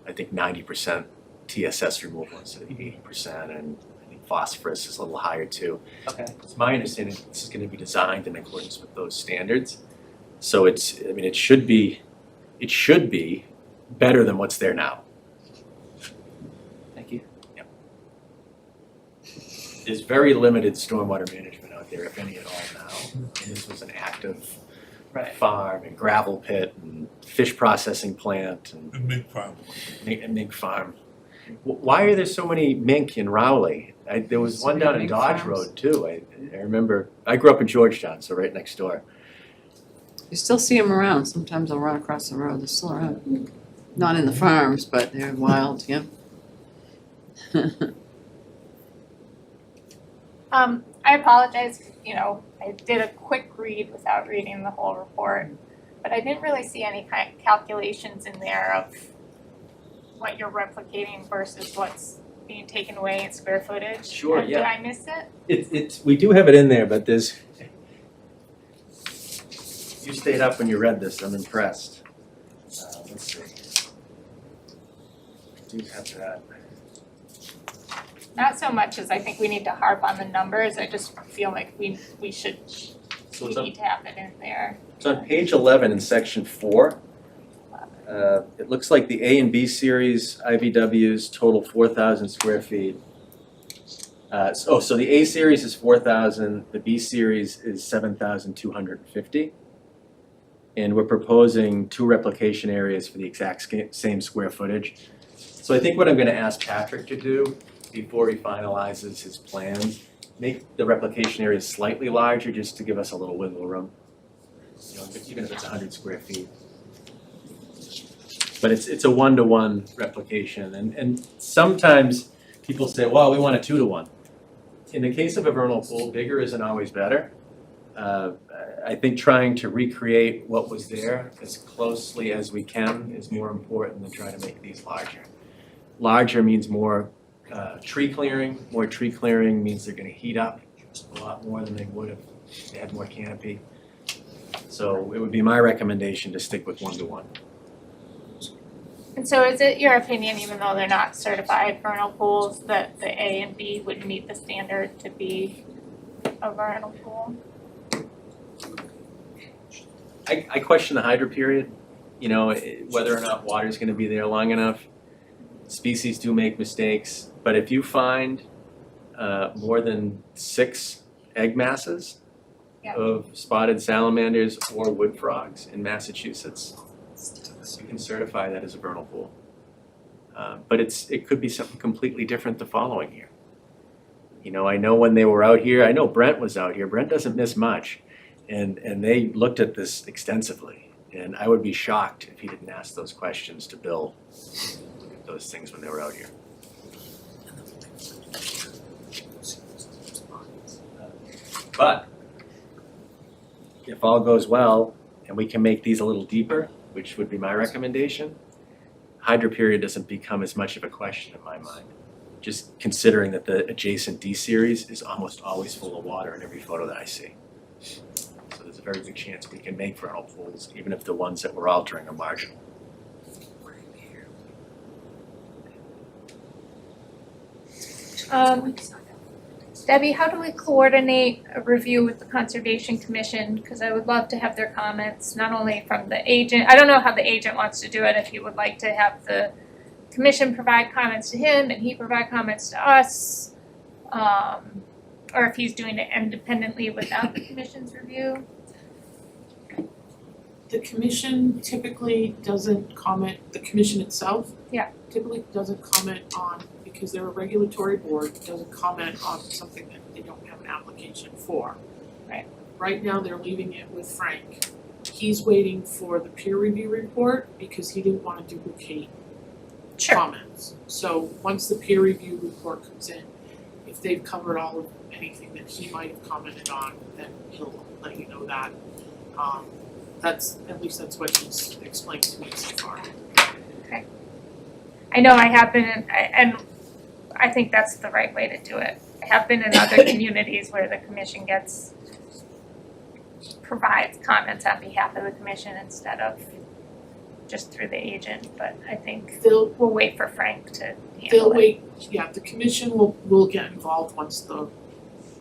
I think 90% TSS removal instead of 80%, and I think phosphorus is a little higher too. Okay. It's my understanding this is going to be designed in accordance with those standards. So it should be better than what's there now. Thank you. There's very limited stormwater management out there, if any at all now. And this was an active farm and gravel pit and fish processing plant and mink farm. mink farm. Why are there so many mink in Rowley? There was one down in Dodge Road too. I remember, I grew up in Georgetown, so right next door. You still see them around. Sometimes they'll run across the road. They're still around. Not in the farms, but they're wild, yeah. I apologize, I did a quick read without reading the whole report, but I didn't really see any kind of calculations in there of what you're replicating versus what's being taken away in square footage. Sure, yeah. Did I miss it? It's we do have it in there, but there's. You stayed up when you read this. I'm impressed. Let's see. I do have that. Not so much as I think we need to harp on the numbers, I just feel like we need to have it in there. It's on page 11 in section 4. It looks like the A and B series IVWs total 4,000 square feet. So the A series is 4,000, the B series is 7,250. And we're proposing 2 replication areas for the exact same square footage. So I think what I'm going to ask Patrick to do before he finalizes his plans, make the replication areas slightly larger just to give us a little wiggle room. Even if it's 100 square feet. But it's a 1-to-1 replication, and sometimes people say, well, we want a 2-to-1. In the case of a vernal pool, bigger isn't always better. I think trying to recreate what was there as closely as we can is more important than trying to make these larger. Larger means more tree clearing. More tree clearing means they're going to heat up a lot more than they would if they had more canopy. So it would be my recommendation to stick with 1-to-1. And so is it your opinion, even though they're not certified vernal pools, that the A and B would meet the standard to be a vernal pool? I question the hydro period, whether or not water is going to be there long enough. Species do make mistakes, but if you find more than 6 egg masses, Yeah. of spotted salamanders or wood frogs in Massachusetts. You can certify that as a vernal pool. But it could be something completely different the following year. You know, I know when they were out here, I know Brent was out here, Brent doesn't miss much. And they looked at this extensively, and I would be shocked if he didn't ask those questions to Bill, look at those things when they were out here. But if all goes well and we can make these a little deeper, which would be my recommendation, hydroperiod doesn't become as much of a question in my mind. Just considering that the adjacent D series is almost always full of water in every photo that I see. So there's a very good chance we can make vernal pools, even if the ones that we're altering are marginal. Debbie, how do we coordinate a review with the Conservation Commission? Because I would love to have their comments, not only from the agent, I don't know how the agent wants to do it, if he would like to have the commission provide comments to him and he provide comments to us, or if he's doing it independently without the commission's review. The commission typically doesn't comment, the commission itself. Yeah. Typically doesn't comment on, because they're a regulatory board, doesn't comment on something that they don't have an application for. Right. Right now, they're leaving it with Frank. He's waiting for the peer review report because he didn't wanna duplicate comments. So once the peer review report comes in, if they've covered all of anything that he might have commented on, then he'll let you know that. At least that's what he's explained to me so far. Okay. I know I have been in, and I think that's the right way to do it. I have been in other communities where the commission provides comments on behalf of the commission instead of just through the agent, but I think we'll wait for Frank to handle it. They'll wait, yeah, the commission will get involved once the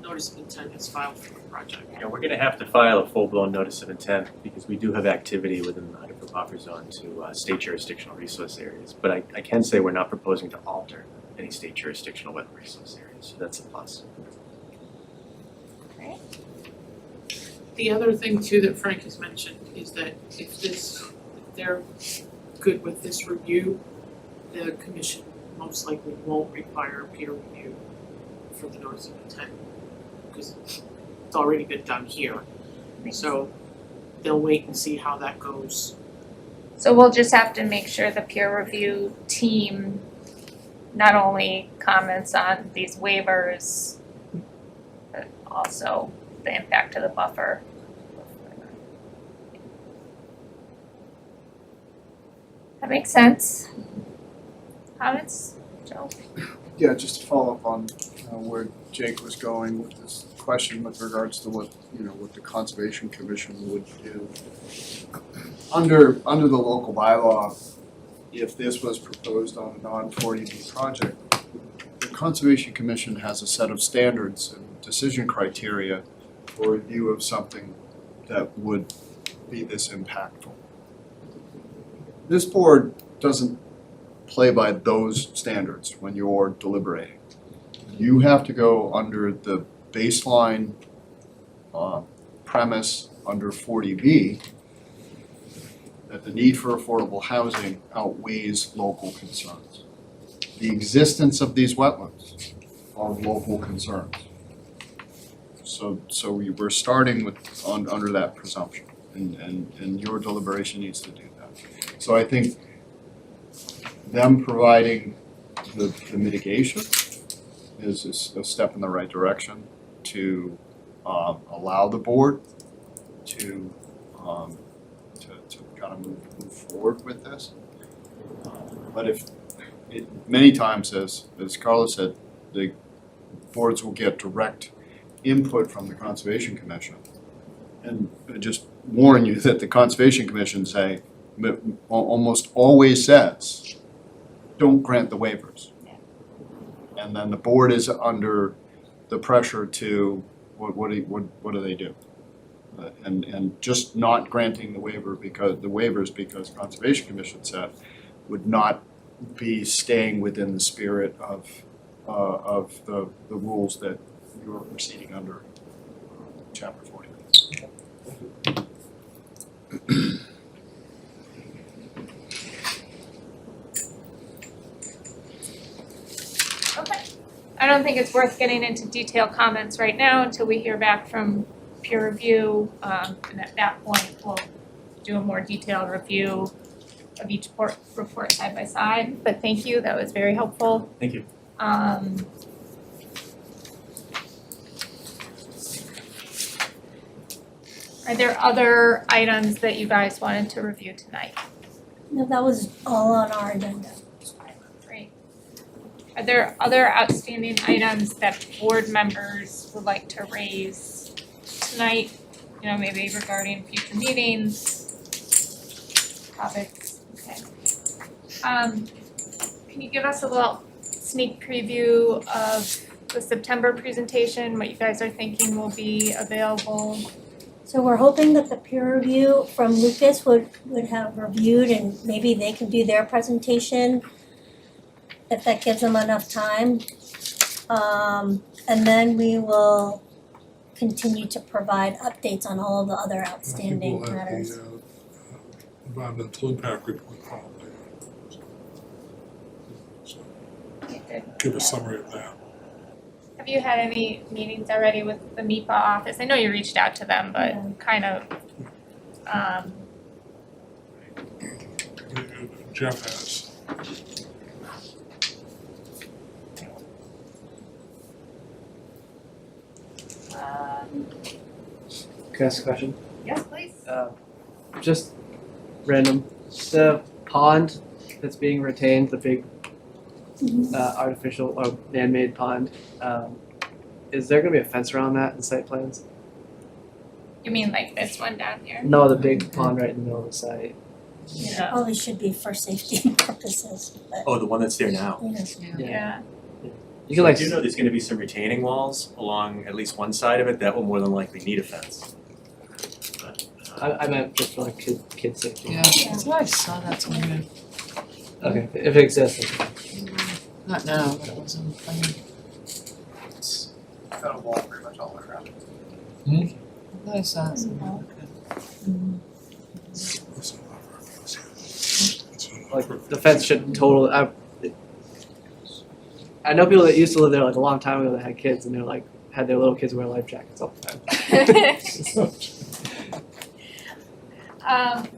notice of intent is filed for the project. Yeah, we're gonna have to file a full-blown notice of intent because we do have activity within the 100-foot buffer zone to state jurisdictional resource areas. But I can say we're not proposing to alter any state jurisdictional wetland resource areas, so that's a plus. The other thing too that Frank has mentioned is that if they're good with this review, the commission most likely won't require a peer review for the notice of intent because it's already been done here. So they'll wait and see how that goes. So we'll just have to make sure the peer review team not only comments on these waivers, but also the impact to the buffer. That makes sense. Comments, Joe? Yeah, just to follow up on where Jake was going with this question with regards to what the Conservation Commission would do. Under the local bylaw, if this was proposed on a non-40B project, the Conservation Commission has a set of standards and decision criteria for review of something that would be this impactful. This board doesn't play by those standards when you're deliberating. You have to go under the baseline premise under 40B that the need for affordable housing outweighs local concerns. The existence of these wetlands are local concerns. So we're starting with under that presumption, and your deliberation needs to do that. So I think them providing the mitigation is a step in the right direction to allow the board to kind of move forward with this. But if many times, as Carla said, the boards will get direct input from the Conservation Commission. And I just warn you that the Conservation Commission almost always says, don't grant the waivers. And then the board is under the pressure to, what do they do? And just not granting the waivers because Conservation Commission said would not be staying within the spirit of the rules that you are proceeding under Chapter 40. Okay. I don't think it's worth getting into detailed comments right now until we hear back from peer review. And at that point, we'll do a more detailed review of each report side by side. But thank you, that was very helpful. Thank you. Are there other items that you guys wanted to review tonight? No, that was all on our agenda. Great. Are there other outstanding items that board members would like to raise tonight? You know, maybe regarding future meetings, topics, okay. Can you give us a little sneak preview of the September presentation, what you guys are thinking will be available? So we're hoping that the peer review from Lucas would have reviewed and maybe they can do their presentation if that gives them enough time. And then we will continue to provide updates on all of the other outstanding matters. I think we'll have the environmental impact report probably. So give a summary of that. Have you had any meetings already with the MIPA office? I know you reached out to them, but Yeah. kind of, Jeff has. Can I ask a question? yes, please. Just random, the pond that's being retained, the big artificial or man-made pond, is there gonna be a fence around that in site plans? You mean like this one down here? No, the big pond right in the middle of the site. Yeah. Probably should be for safety purposes, but Oh, the one that's there now. Yeah. You can like, I do know there's gonna be some retaining walls along at least one side of it that will more than likely need a fence. But, I meant just for like kid safety. Yeah, that's what I saw that somewhere. Okay, if it exists, Not now, but it was in the plan. It's got a wall pretty much all the way around. I thought I saw it somewhere. like the fence should totally, I know people that used to live there like a long time ago that had kids and they're like, had their little kids wear life jackets all the time.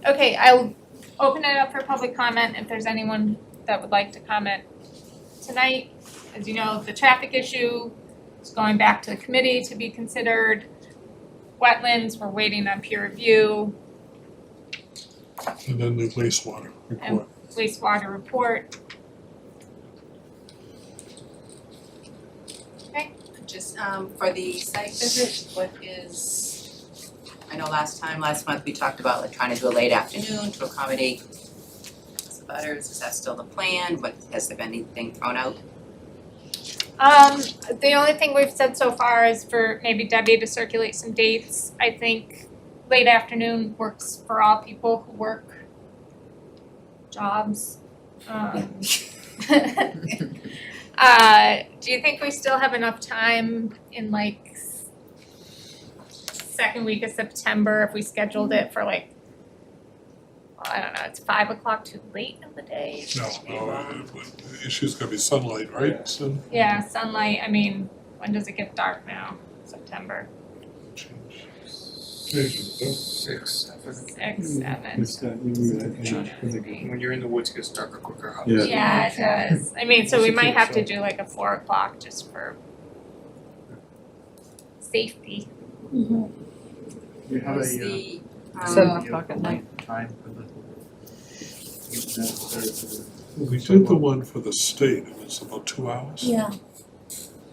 Okay, I'll open it up for public comment if there's anyone that would like to comment tonight. As you know, the traffic issue is going back to the committee to be considered. Wetlands, we're waiting on peer review, And then the wastewater report. wastewater report. Just for the site visit, what is, I know last month we talked about like trying to do a late afternoon to accommodate the butters, is that still the plan? What, has there been anything thrown out? The only thing we've said so far is for maybe Debbie to circulate some dates. I think late afternoon works for all people who work jobs. Do you think we still have enough time in like second week of September if we scheduled it for like, well, I don't know, it's 5 o'clock too late in the day? No, the issue's gonna be sunlight, right? So Yeah, sunlight, I mean, when does it get dark now? September, Six. 6, 7. When you're in the woods, it gets darker quicker. How Yeah. Yeah, it does. I mean, so we might have to do like a 4 o'clock just for safety. Mhm. You have Was a, the, 7 o'clock at night. time for the. we did the one for the state, it was about 2 hours. Yeah.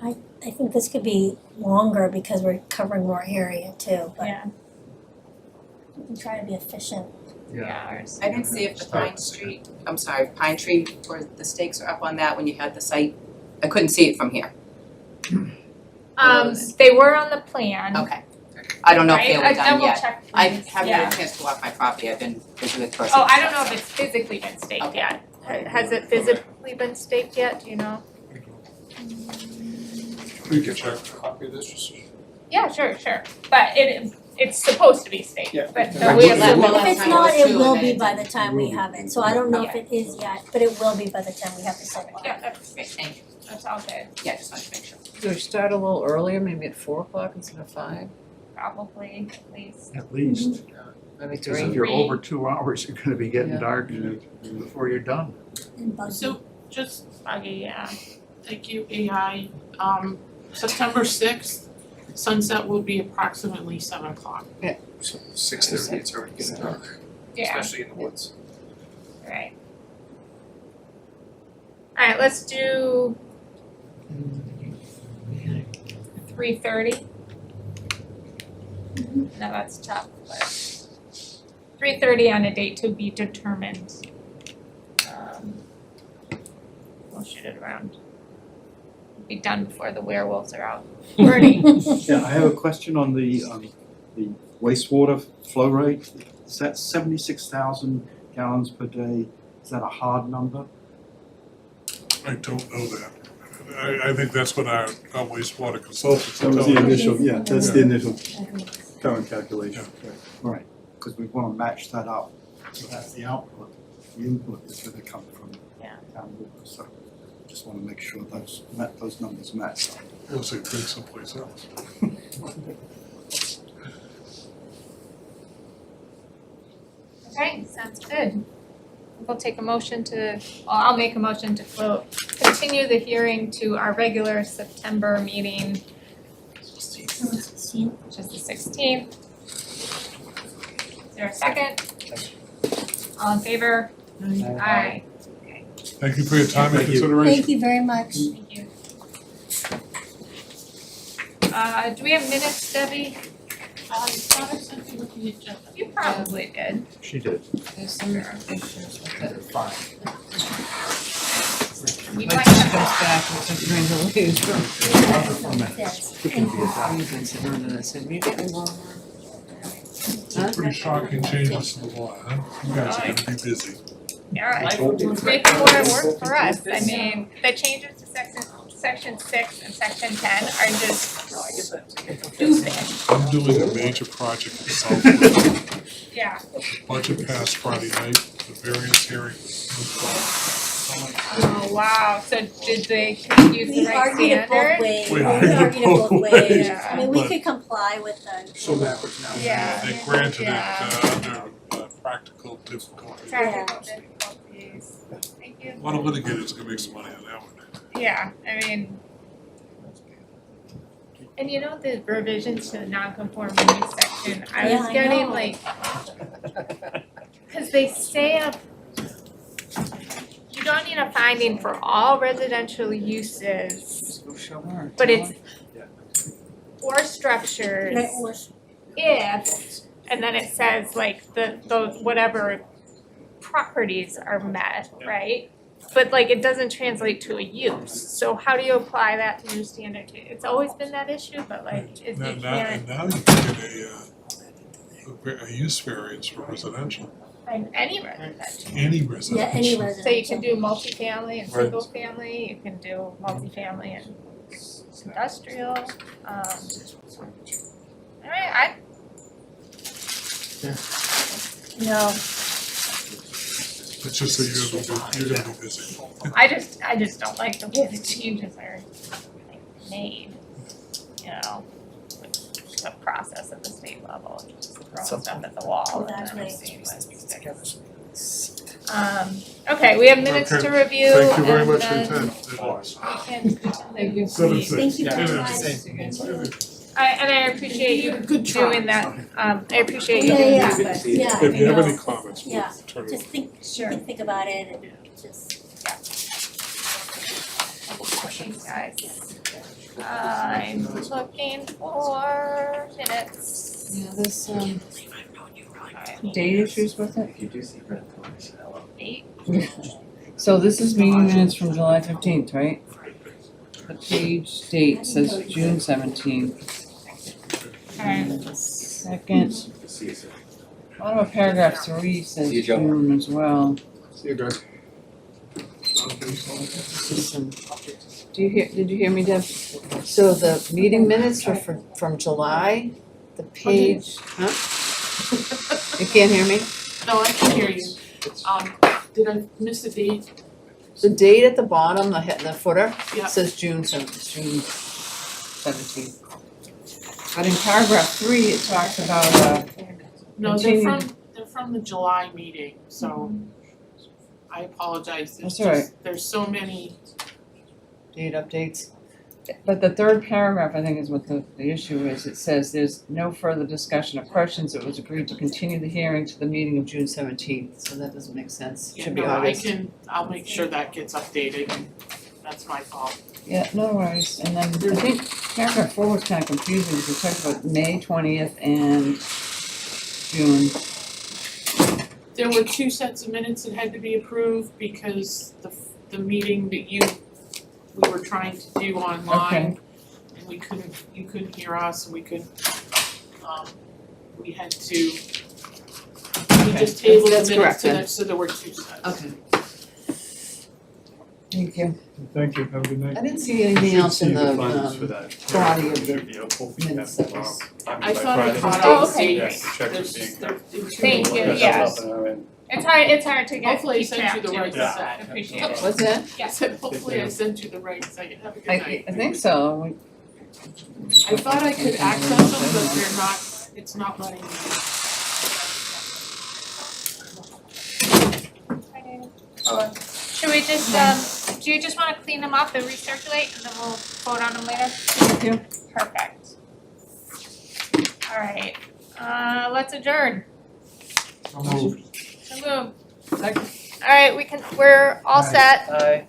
I think this could be longer because we're covering more area too, but Yeah, we can try to be efficient. hours. I didn't see if the Pine Tree, or the stakes are up on that when you had the site. I couldn't see it from here. They were on the plan. Okay. I don't know if they Right? were done double yet. check I please. haven't Yeah. had a chance to walk my property, I've been busy with personal Oh, I stuff, don't know if so. it's physically been staked Okay. yet. Has it physically been staked yet, do you know? We can check. Copy of this, just. Yeah, sure, but it's supposed to be state, Yeah. but Right. we Well, have well, If it's time not, was it too, will and be then by the time we have it, so I don't know if it is yet, but it will be by the time we have the sidewalk. Yeah, that's great, Thank you. that's all good, Yeah, just wanted to make sure. Do we start a little earlier, maybe at 4 o'clock instead of 5, probably at least. At least, maybe because 3? if you're over 2 hours, you're gonna be getting Yeah. dark before you're done. And buggy. So just, okay, yeah, thank you, AI. September 6th, sunset will be approximately 7 o'clock. So 6:30, it's already getting dark, Yeah, especially in the woods. right. Alright, let's do 3:30. No, that's tough, but 3:30 on a date to be determined. We'll shoot it around. Be done before the werewolves are out. Bernie, Yeah, I have a question on the wastewater flow rate. Is that 76,000 gallons per day? Is that a hard number? I don't know that. I think that's what our wastewater consultants That are was the telling us. initial, yeah, that's the initial current Yeah. calculation. All right, because we want to match that up. So that's the output. The input is going to come from Yeah. town water. So just want to make sure those numbers match up. We'll say drink someplace else. okay, sounds good. We'll take a motion to, I'll make a motion to continue the hearing to our regular September meeting, which is the 16th. Is there a second? All in favor? Aye. Thank you for your time and Thank you. consideration. Thank you very much. Thank you. Do we have minutes, Debbie? I thought I sent you with the agenda. You probably did. She did. There's some issues with it. Fine. You Like, might goes have back with the during the leaves. Yes. It can be a I've been sitting around and I said, you get me one more? Huh? Pretty shocking changes to the law, huh? You guys are gonna be busy. Alright, let's make more work for us. I mean, the changes to section 6 and section 10 are just stupid. I'm doing a major project in Southwood. Yeah. Budget passed Friday night, the variance hearing. Oh, wow. So did they use the We right argued it both standard? ways. We We argued it argued it both both ways. ways. I mean, we But- could comply with the. So backwards now. Yeah. They granted it Yeah. under practical difficulties. Practical difficulties. Thank you. A lot of litigators gonna make some money on that one. Yeah, I mean. And you know the revisions to the non-conforming use section, I Yeah, was I getting know. like, cause they say you don't need a finding for all residential uses But it's- or structures Right, or- if, and then it says like those whatever properties are met, right? But like it doesn't translate to a use, so how do you apply that new standard to, it's always been that issue, but like is Now, it now, can't, and now you can get a use variance for residential, in any residential. any residential. Yeah, any residential. So you can do multifamily and Right. single family, you can do multifamily and industrial, alright, No, It's just that you're gonna be busy. I just don't like the way the changes are like made, you know, with the process at the state level, just throwing stuff at the wall and then seeing what sticks. Okay, we have minutes to Okay. review Thank you very and much for your then time. thank you. 7-6. thank you Yeah. very Yeah. much. I appreciate you Good try. doing that, I appreciate you Yeah, doing yeah, that, but yeah, If you have I any know. comments, we'll Yeah, turn it just over. think about it and just. thanks guys. I'm looking for minutes. Yeah, there's date issues with it. You do see red colors. Eight. So this is meeting minutes from July 15th, right? The page date says June 17th. Alright, Second, bottom of paragraph 3 says See you, Joe. June as well. See you guys. Did you hear me, Deb? So the meeting minutes are from July the page, huh? You can't hear me? No, I can hear you. Did I miss a date? The date at the bottom, the footer, Yeah. says June 17th. But in paragraph 3, it talks about, No, they're Continue. from the July meeting, so I apologize, That's all right. there's so many. date updates. But the third paragraph, I think, is what the issue is. It says there's no further discussion of questions. It was agreed to continue the hearing to the meeting of June 17th, so that doesn't make sense. Should be August. I'll make sure that gets updated, that's my fault. Yeah, no worries. And then I think paragraph 4 was kind of confusing because it talked about May 20th and June. There were 2 sets of minutes that had to be approved because the meeting that we were trying to do online. And you couldn't hear us and we had to, we just tabled the That's minutes correct, so then. so there were 2 sets. Okay. Thank you. Thank you, have a good night. I didn't see anything else in the funds for that. body of the Should be helpful if you minutes have that tomorrow. was- I By thought I Friday. caught Oh, all the okay. Yes, dates. check is There's- being there- done. there were 2 Thank you, minutes. yes. That's up on our end. It's hard to get, Hopefully I keep sent track you the too, right so set. I appreciate it. What's that? I said, hopefully I sent you the right site, have a good I night. think so. I thought I could access them, but it's not letting me. Should we just, do you just wanna clean them up and recirculate and then we'll vote on them later? Thank you. Perfect. Alright, let's adjourn. So moved. So move. Alright, we're all set. Aye.